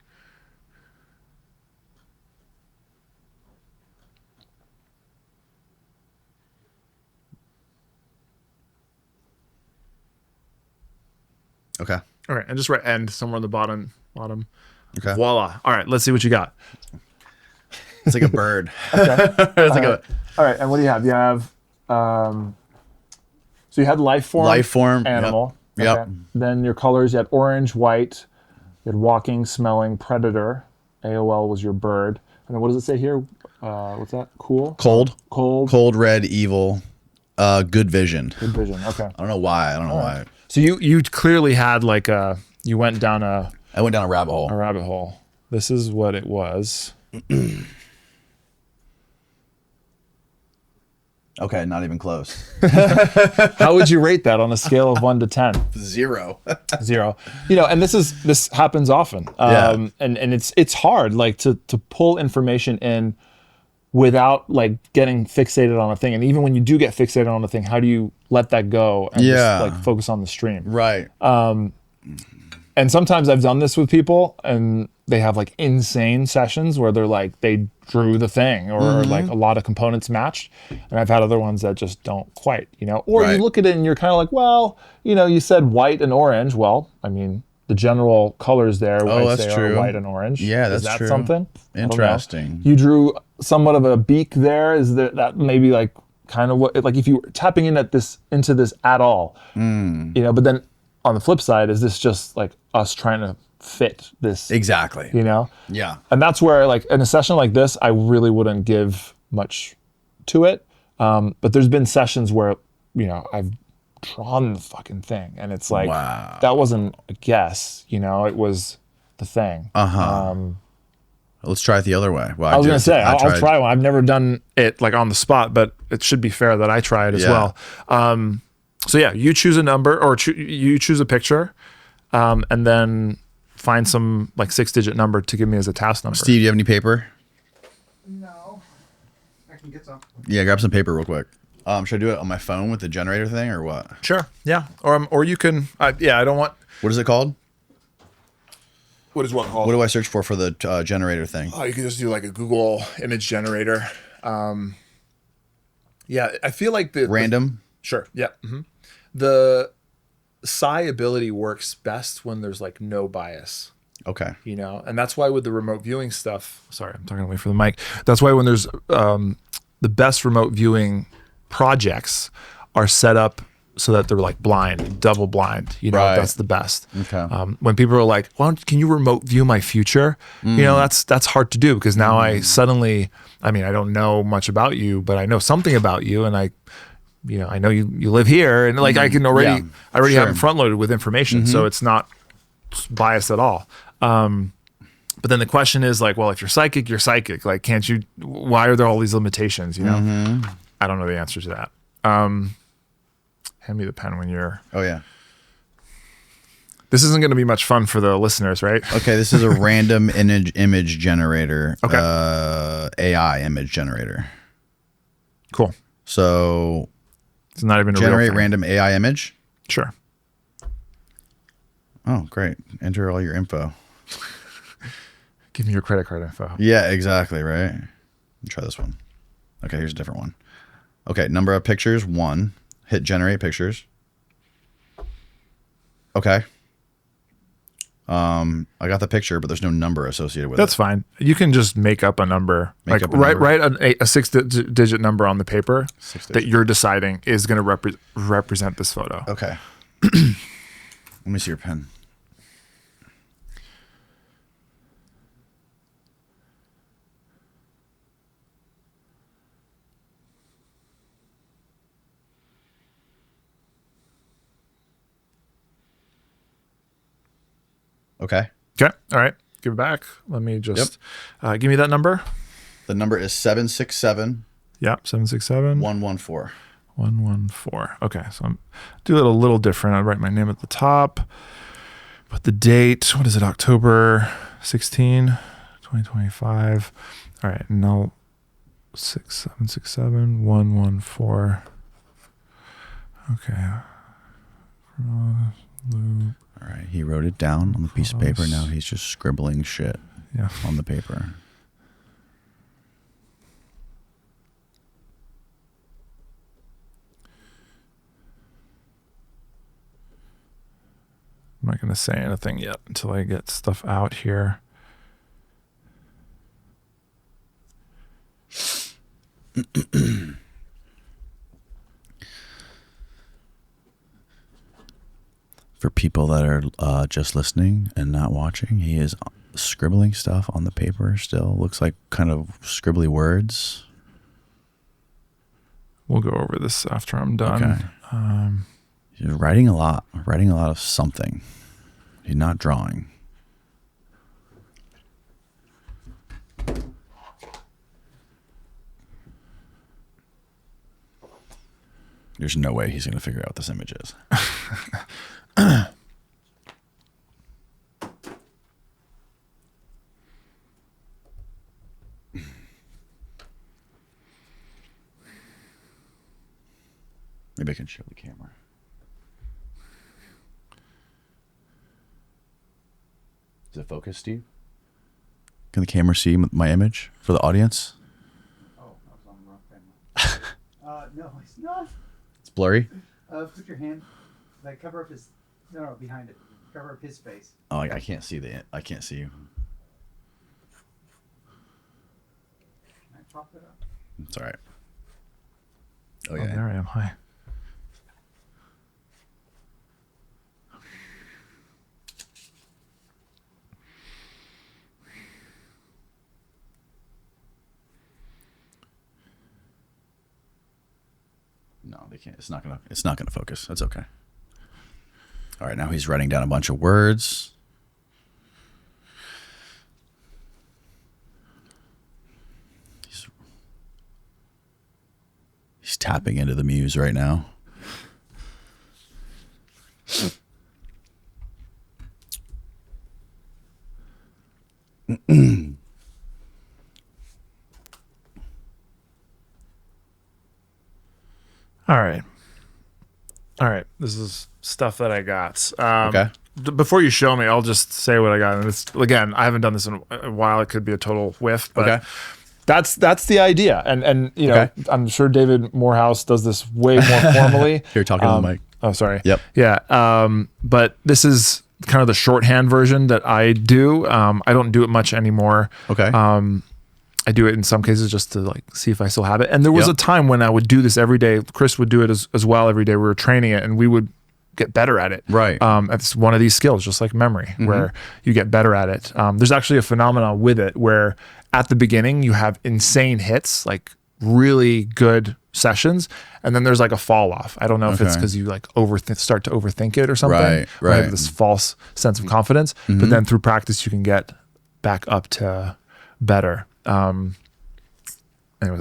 okay. All right, and just write end somewhere on the bottom. Okay. Voila. All right, let's see what you got. It's like a bird. Okay. All right, and what do you have? You have so you had life form, animal. Yep. Okay. Then your colors, you had orange, white, you had walking, smelling, predator. AOL was your bird. And then what does it say here? What's that? Cool? Cold, red, evil, good vision. Good vision, okay. I don't know why. Why. So you clearly had like you went down I went down a rabbit hole. A rabbit hole. This is what it was. Okay, not even close. How would you rate that on a scale of 1 to 10? 0. 0. And this happens often. And it's hard like to pull information in without like getting fixated on a thing. And even when you do get fixated on a thing, how do you let that go and just like focus on the stream? Right. And sometimes I've done this with people and they have like insane sessions where they're like, they drew the thing or like a lot of components matched. And I've had other ones that just don't quite, or you look at it and you're kind of like, well, you said white and orange. Well, I mean, the general colors there, are white and orange. Yeah, that's true. Is that true. something? Interesting. You drew somewhat of a beak there. Is that maybe like kind of what, like if you were tapping into this at all, but then on the flip side, is this just like us trying to fit this? Exactly. Yeah. And that's where like in a session like this, I really wouldn't give much to it. But there's been sessions where, I've drawn the fucking thing and it's like, that wasn't a guess, it was the thing. Let's try it the other way. Well, I was going to say, I'll tried- try one. I've never done it like on the spot, but it should be fair that I try it as well. So yeah, you choose a number or you choose a picture, and then find some like 6-digit number to give me as a task number. Steve, do you have any paper? No, I can get some. Yeah, grab some paper real quick. Should I do it on my phone with the generator thing or what? Sure. Yeah. Or you can. Yeah. I don't want. What is it called? What is what called? What do I search for the generator thing? Oh, you can just do like a Google image generator. Yeah, I feel like Random? Sure. Yeah. The psi ability works best when there's like no bias. Okay. You know, and that's why with the remote viewing stuff. Sorry, I'm talking away from the mic. That's why when there's the best remote viewing projects are set up so that they're like blind, double blind. You know, Right. that's the best. Okay. When people are like, can you remote view my future? You know, that's hard to do because now I suddenly, I mean, I don't know much about you, but I know something about you, and I know you live here, and like I can already, Yeah. I already have Sure. it front loaded with information, so it's not biased at all. But then the question is like, well, if you're psychic, you're psychic. Like, can't you? Why are there all these limitations? You know, I don't know the answer to that. Hand me the pen when you're. Oh, yeah. This isn't going to be much fun for the listeners, right? Okay, this is a random image generator. Okay. AI image generator. Cool. So It's not even a generate real thing. random AI image. Sure. Oh, great. Enter all your info. Give me your credit card info. Yeah, exactly, right? Let me try this one. Okay, here's a different one. Okay, number of pictures, 1. Hit generate pictures. Okay. I got the picture, but there's no number associated with That's it. fine. You can just make up a number. Make like up a write number. a 6-digit number on the paper 6 that digits. you're deciding is going to represent this photo. Okay. Let me see your pen. Okay. Okay. All right. Give it back. Let me just give me that number. The number is 767 Yep. 767 114. 114. Okay. So I'm do it a little different. I'll write my name at the top. Put the date. What is it? October 16, 2025. All right. And now 6767 114. Okay. All right. He wrote it down on the piece of paper. Now he's just scribbling shit Yeah. on the paper. I'm not going to say anything yet until I get stuff out here. For people that are just listening and not watching, he is scribbling stuff on the paper still. Looks like kind of scribbly words. We'll go over this after I'm done. Okay. He's writing a lot of something. He's not drawing. There's no way he's going to figure out what this image is. Maybe I can show the camera. Is it focused, Steve? Can the camera see my image for the audience? Oh, I was on the wrong camera. No, it's not. It's blurry. Put your hand, like cover up his, no, behind it. Cover up his face. Oh, I can't see I can't see you. Can I pop it up? It's all right. Oh Oh, yeah. there I am. Hi. No, they can't. It's not gonna focus. That's okay. All right, now he's writing down a bunch of words. He's tapping into the muse right now. All right. This is stuff that I got. Okay. Before you show me, I'll just say what I got. And it's, again, I haven't done this in a while. It could be a total whiff, but Okay. that's the idea. And you know, Okay. I'm sure David Morehouse does this way more formally. You're talking on the mic. Oh, sorry. Yep. Yeah. But this is kind of the shorthand version that I do. I don't do it much anymore. Okay. I do it in some cases just to like see if I still have it. And there was Yep. a time when I would do this every day. Chris would do it as well every day. We were training it and we would get better at it. Right. It's one of these skills, just like memory, where you get better at it. There's actually a phenomenon with it where at the beginning you have insane hits, like really good sessions, and then there's like a fall off. I don't know if it's Okay. because you like start to overthink it or something. Right, Or have right. this false sense of confidence, but then through practice you can get back up to better. Anyways,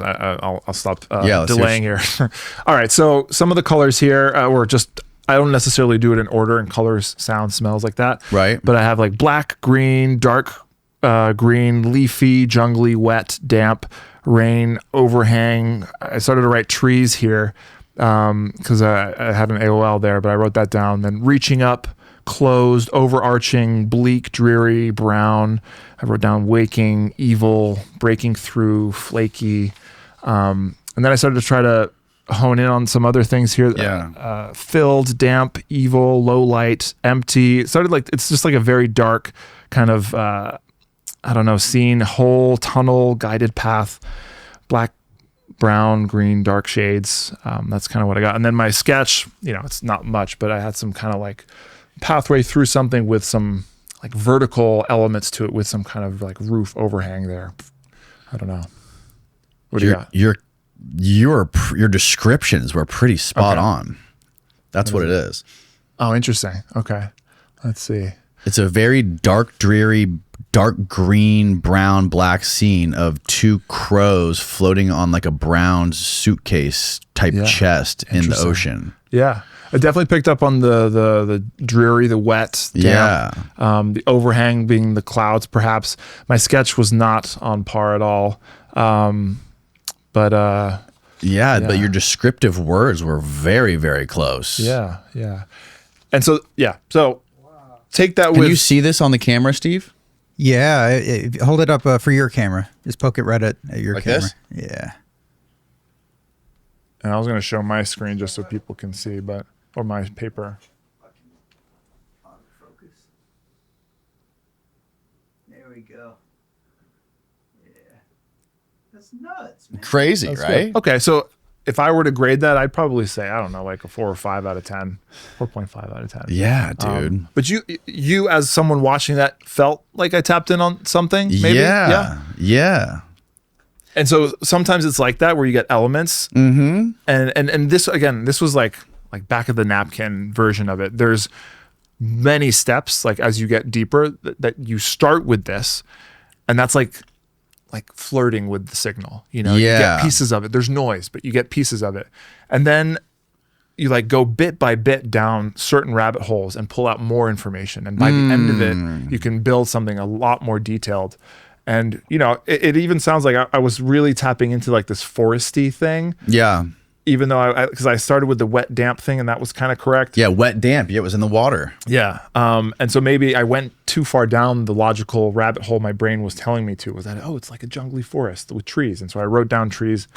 I'll stop let's delaying here. All right, so some of the colors here were just, I don't necessarily do it in order in colors, sound, smells like that. Right. But I have like black, green, dark green, leafy, jungly, wet, damp, rain, overhang. I started to write trees here because I had an AOL there, but I wrote that down. Then reaching up, closed, overarching, bleak, dreary, brown. I wrote down waking, evil, breaking through, flaky. And then I started to try to hone in on some other things here. Yeah. Filled, damp, evil, low light, empty. It started like, it's just like a very dark kind of, I don't know, scene, hole, tunnel, guided path, black, brown, green, dark shades. That's kind of what I got. And then my sketch, you know, it's not much, but I had some kind of like pathway through something with some like vertical elements to it with some kind of like roof overhang there. I don't know. What do you got? Your descriptions were pretty spot on. That's what it is. Oh, interesting. Okay. Let's see. It's a very dark, dreary, dark green, brown, black scene of two crows floating on like a brown suitcase type chest in the Interesting. ocean. Yeah. I definitely picked up on the dreary, the wet, damp, the overhang being the clouds, perhaps. My sketch was not on par at all. But your descriptive words were very, very close. yeah. And so, take that Can with... you see this on the camera, Steve? Yeah, hold it up for your camera. Just poke it right at your Like camera. this? Yeah. And I was going to show my screen just so people can see, or my paper. Focus. There we go. Yeah. That's nuts, man. Crazy, That's right? good. Okay, so if I were to grade that, I'd probably say, I don't know, like a 4 or 5 out of 10, 4.5 out of 10. Yeah, dude. But you as someone watching that felt like I tapped in on something, maybe? Yeah. And so sometimes it's like that where you get elements. Mm-hmm. And this, again, this was like back of the napkin version of it. There's many steps, like as you get deeper, that you start with this. And that's like flirting with the signal, you know, you get pieces of it. There's noise, but you get pieces of it. And then you like go bit by bit down certain rabbit holes and pull out more information. And by the end of it, you can build something a lot more detailed. And, you know, it even sounds like I was really tapping into like this foresty thing. Yeah. Even though because I started with the wet damp thing and that was kind of correct. Yeah, wet, damp. Yeah, it was in the water. Yeah. And so maybe I went too far down the logical rabbit hole my brain was telling me to, was that, it's like a jungly forest with trees. And so I wrote down trees,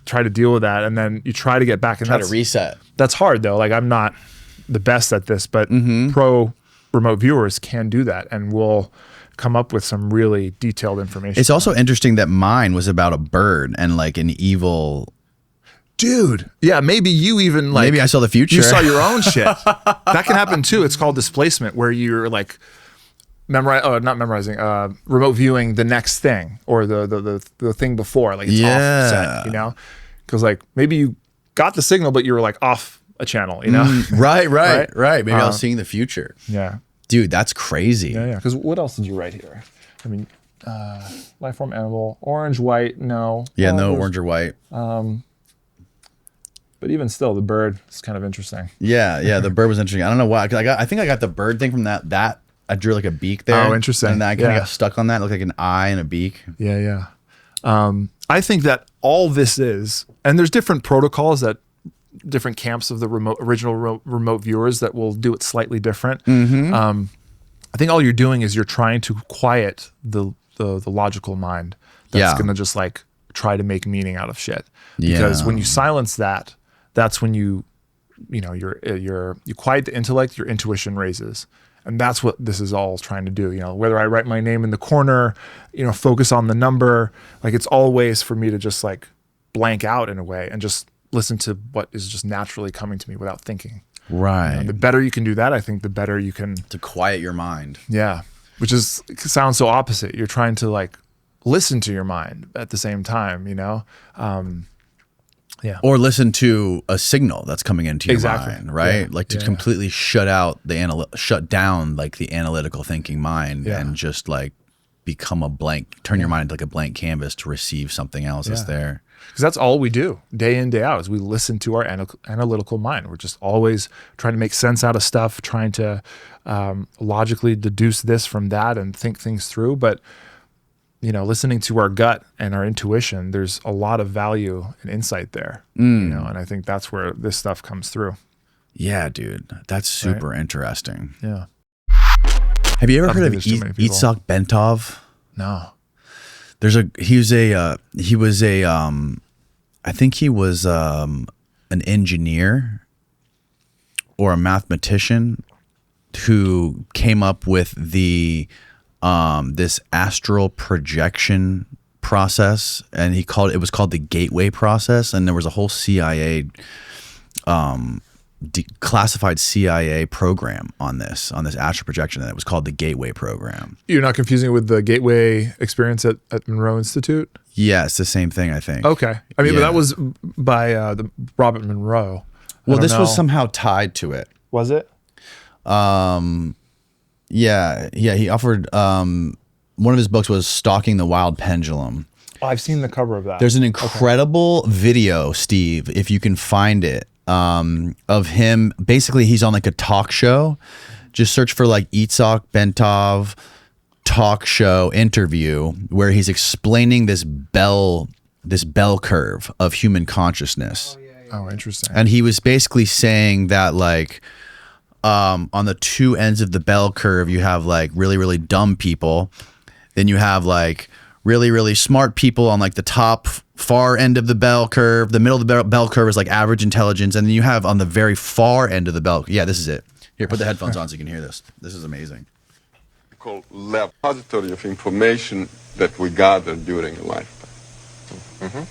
try to deal with that. And then you try to get back. And Try to reset. That's hard though. Like I'm not the best at this, but pro remote viewers can do that and will come up with some really detailed information. It's also interesting that mine was about a bird and like an evil... Dude, yeah, maybe you even like... Maybe I saw the future. You saw your own shit. That can happen too. It's called displacement, where you're like remote viewing the next thing or the thing before, like it's offset, you know? Because like maybe you got the signal, but you were like off a channel, you know? Right. Maybe I was seeing the future. Yeah. Dude, that's crazy. Yeah. Because what else did you write here? I mean, life form animal, orange, white, no. Yeah, no orange or white. But even still, the bird is kind of interesting. Yeah, the bird was interesting. I don't know why. 'Cause I think I got the bird thing from that. I drew like a beak there. Oh, interesting. And then I kind of Yeah. got stuck on that. It looked like an eye and a beak. Yeah. I think that all this is, and there's different protocols that different camps of the original remote viewers that will do it slightly different. I think all you're doing is you're trying to quiet the logical mind that's going to just like try to make meaning out of shit. Because when you silence that, that's when you quiet the intellect, your intuition raises. And that's what this is all trying to do. Whether I write my name in the corner, focus on the number, like it's all ways for me to just like blank out in a way and just listen to what is just naturally coming to me without thinking. Right. The better you can do that, I think the better you can. To quiet your mind. Yeah. Which sounds so opposite. You're trying to like listen to your mind at the same time, Yeah. Or listen to a signal that's coming into your Exactly. mind, right? Yeah. Like to completely shut down like the analytical thinking mind and just like become turn your mind into like a blank canvas to receive something else that's there. Because that's all we do day in, day out is we listen to our analytical mind. We're just always trying to make sense out of stuff, trying to logically deduce this from that and think things through. But listening to our gut and our intuition, there's a lot of value and insight there, and I think that's where this stuff comes through. Yeah, dude, that's super interesting. Yeah. Have you ever heard of there's too many people. Itzhak Bentov? No. I think he was an engineer or a mathematician who came up with the this astral projection process, and it was called the gateway process, and there was a whole CIA classified CIA program on this astral projection, and it was called the Gateway Program. You're not confusing it with the Gateway experience at Monroe Institute? Yeah, it's the same thing, I think. Okay. I mean, but that was by the Robert Monroe. Well, this was somehow tied to it. Was it? Yeah. He offered one of his books was Stalking the Wild Pendulum. Oh, I've seen the cover of that. There's an incredible video, Steve, if you can find it, of him. Basically, he's on like a talk show. Just search for like Itzhak Bentov talk show interview where he's explaining this bell curve of human consciousness. Oh, interesting. And he was basically saying that like on the two ends of the bell curve, you have like really, really dumb people. Then you have like really, really smart people on like the top far end of the bell curve. The middle of the bell curve is like average intelligence. And then you have on the very far end of the bell. Yeah, this is it. Here, put the headphones on so you can hear this. This is amazing. Called repository of information that we gather during a lifetime.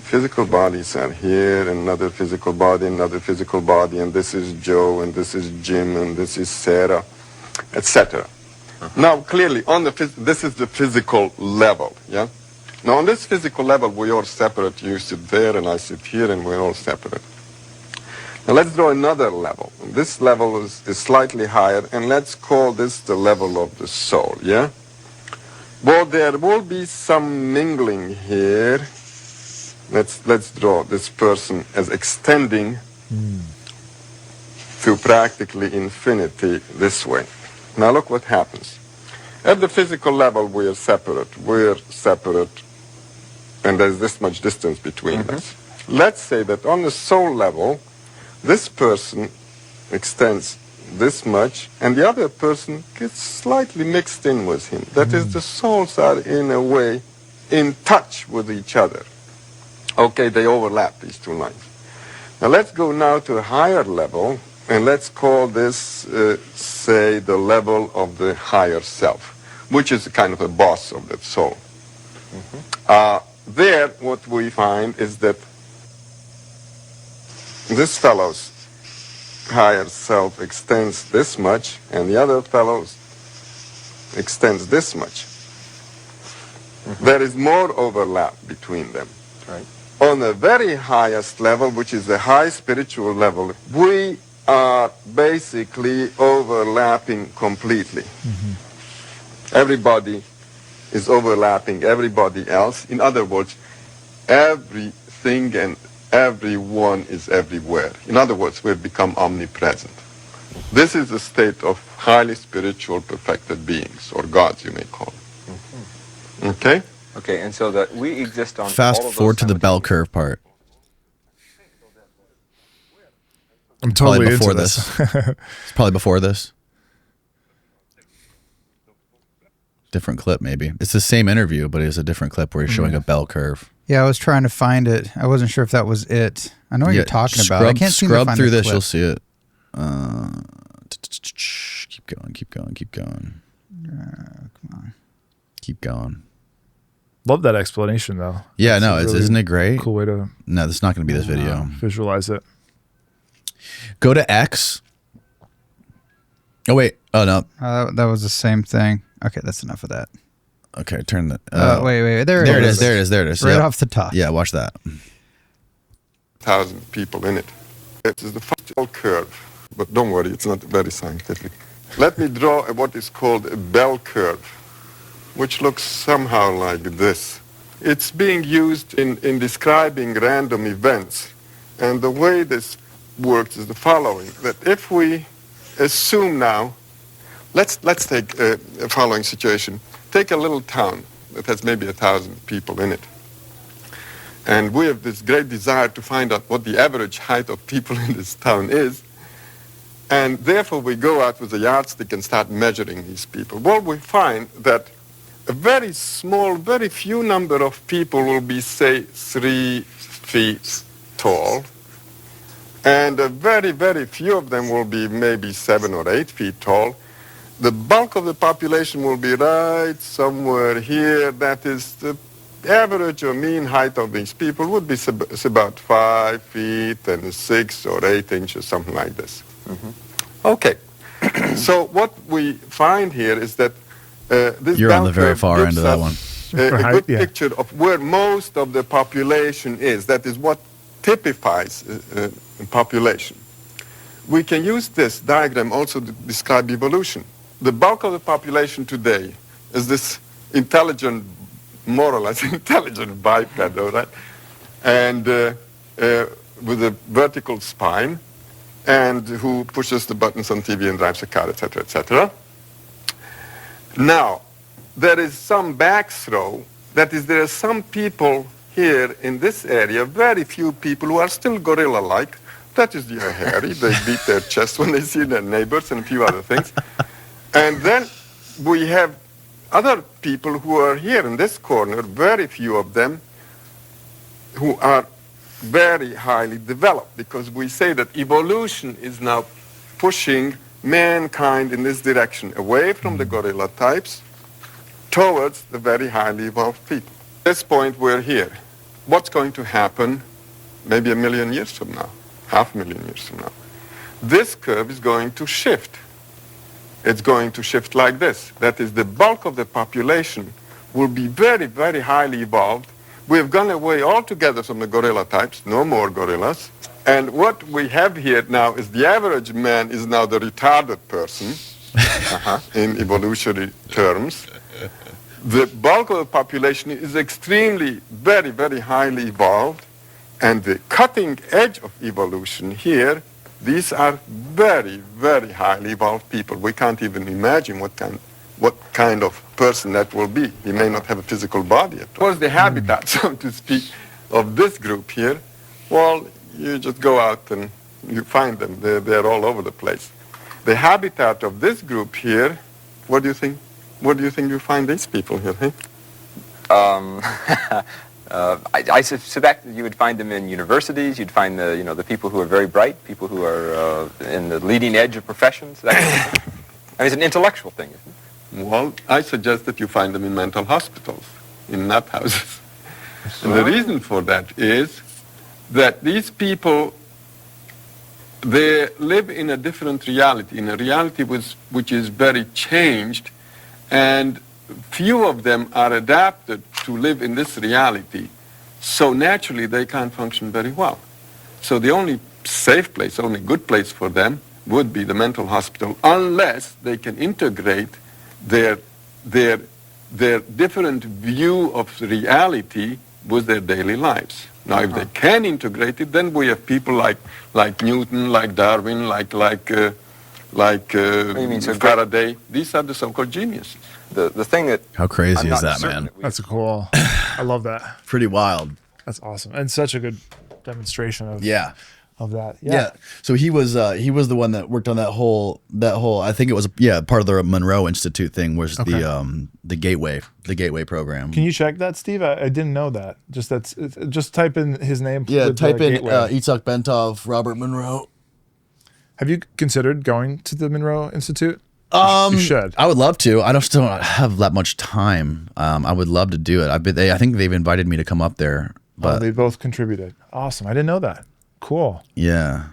Physical bodies are here, another physical body, and this is Joe, and this is Jim, and this is Sarah, etc. Now, clearly, this is the physical level, yeah? Now, on this physical level, we are separate. You sit there, and I sit here, and we're all separate. Now, let's draw another level. This level is slightly higher, and let's call this the level of the soul, yeah? Well, there will be some mingling here. Let's draw this person as extending to practically infinity this way. Now look what happens. At the physical level, we're separate, and there's this much distance between us. Let's say that on the soul level, this person extends this much, and the other person gets slightly mixed in with him. That is, the souls are in a way in touch with each other. Okay, they overlap, these two lines. Now let's go now to a higher level, and let's call this, say, the level of the higher self, which is kind of a boss of that soul. There, what we find is that this fellow's higher self extends this much, and the other fellow's extends this much. There is more overlap between them. Right. On the very highest level, which is the high spiritual level, we are basically overlapping completely. Everybody is overlapping everybody else. In other words, everything and everyone is everywhere. In other words, we've become omnipresent. This is a state of highly spiritual, perfected beings, or gods, you may call them. Okay? Okay, and so that we exist on Fast all of forward those to the bell curve part. I'm totally Probably before into this. this. It's probably before this. Different clip, maybe. It's the same interview, but it's a different clip where he's showing a bell curve. Yeah, I was trying to find it. I wasn't sure if that was it. I know what you're talking about. I can't seem to Scrub find through the this, clip. you'll see it. Keep going, keep going, keep going. Come on. Keep going. Love that explanation, though. Yeah, no, That's a isn't it great? Cool way to No, this is not going to be this video. visualize it. Go to X. Oh, wait. Oh, no. That was the same thing. Okay, that's enough of that. Okay, turn the... Wait. There it is, there it is, there it is. Right Yep. off the top. Yeah, watch that. 1,000 people in it. It is the functional curve, but don't worry, it's not very scientific. Let me draw what is called a bell curve, which looks somehow like this. It's being used in describing random events. And the way this works is the following, that if we assume now, let's take a following situation. Take a little town that has maybe 1,000 people in it. And we have this great desire to find out what the average height of people in this town is. And therefore we go out with a yardstick and start measuring these people. Well, we find that a very small, very few number of people will be, say, 3 feet tall. And a very, very few of them will be maybe 7 or 8 feet tall. The bulk of the population will be right somewhere here. That is the average or mean height of these people would be about 5 feet and 6 or 8 inches, something like this. Mm-hmm. Okay. So what we find here is that this You're on the very curve far gives end of that us one. A Right, good yeah. picture of where most of the population is. That is what typifies a population. We can use this diagram also to describe evolution. The bulk of the population today is this intelligent, more or less intelligent biped, all right? And with a vertical spine, and who pushes the buttons on TV and drives a car, etc., etc. Now, there is some backthrow. That is, there are some people here in this area, very few people who are still gorilla-like. That is, they are hairy. They beat their chest when they see their neighbors and a few other things. And then we have other people who are here in this corner, very few of them, who are very highly developed, because we say that evolution is now pushing mankind in this direction, away from the gorilla types towards the very highly evolved people. At this point, we're here. What's going to happen maybe 1 million years from now, 500,000 years from now? This curve is going to shift. It's going to shift like this. That is, the bulk of the population will be very, very highly evolved. We have gone away altogether from the gorilla types, no more gorillas. And what we have here now is the average man is now the retarded person in evolutionary terms. The bulk of the population is extremely, very, very highly evolved. And the cutting edge of evolution here, these are very, very highly evolved people. We can't even imagine what kind of person that will be. He may not have a physical body at all. What's the habitat, so to speak, of this group here? Well, you just go out and you find them. They're all over the place. The habitat of this group here, what do you think? What do you think you find these people here? Hey? I suspect that you would find them in universities. You'd find the people who are very bright, people who are in the leading edge of professions. That kind of thing. I mean, it's an intellectual thing, isn't it? Well, I suggest that you find them in mental hospitals, in nut houses. And the reason for that is that these people, they live in a different reality, in a reality which is very changed, and few of them are adapted to live in this reality. So naturally, they can't function very well. So the only safe place, only good place for them would be the mental hospital, unless they can integrate their different view of reality with their daily lives. Now, if they can integrate it, then we have people like Newton, like Darwin, like Faraday. These are the so-called geniuses. The thing that How crazy I'm is not that, certain man? that we- That's cool. I love that. Pretty wild. That's awesome. And such a good demonstration of Yeah. of that. Yeah. So he was the one that worked on that whole I think it was part of the Monroe Institute thing was the gateway program. Can you check that, Steve? I didn't know that. Just type in his name. Yeah, with, type in Gateway. Itzhak Bentov, Robert Monroe. Have you considered going to the Monroe Institute? You should. I would love to. I just don't have that much time. I would love to do it. I think they've invited me to come up there. But They both contributed. Awesome. I didn't know that. Cool. yeah.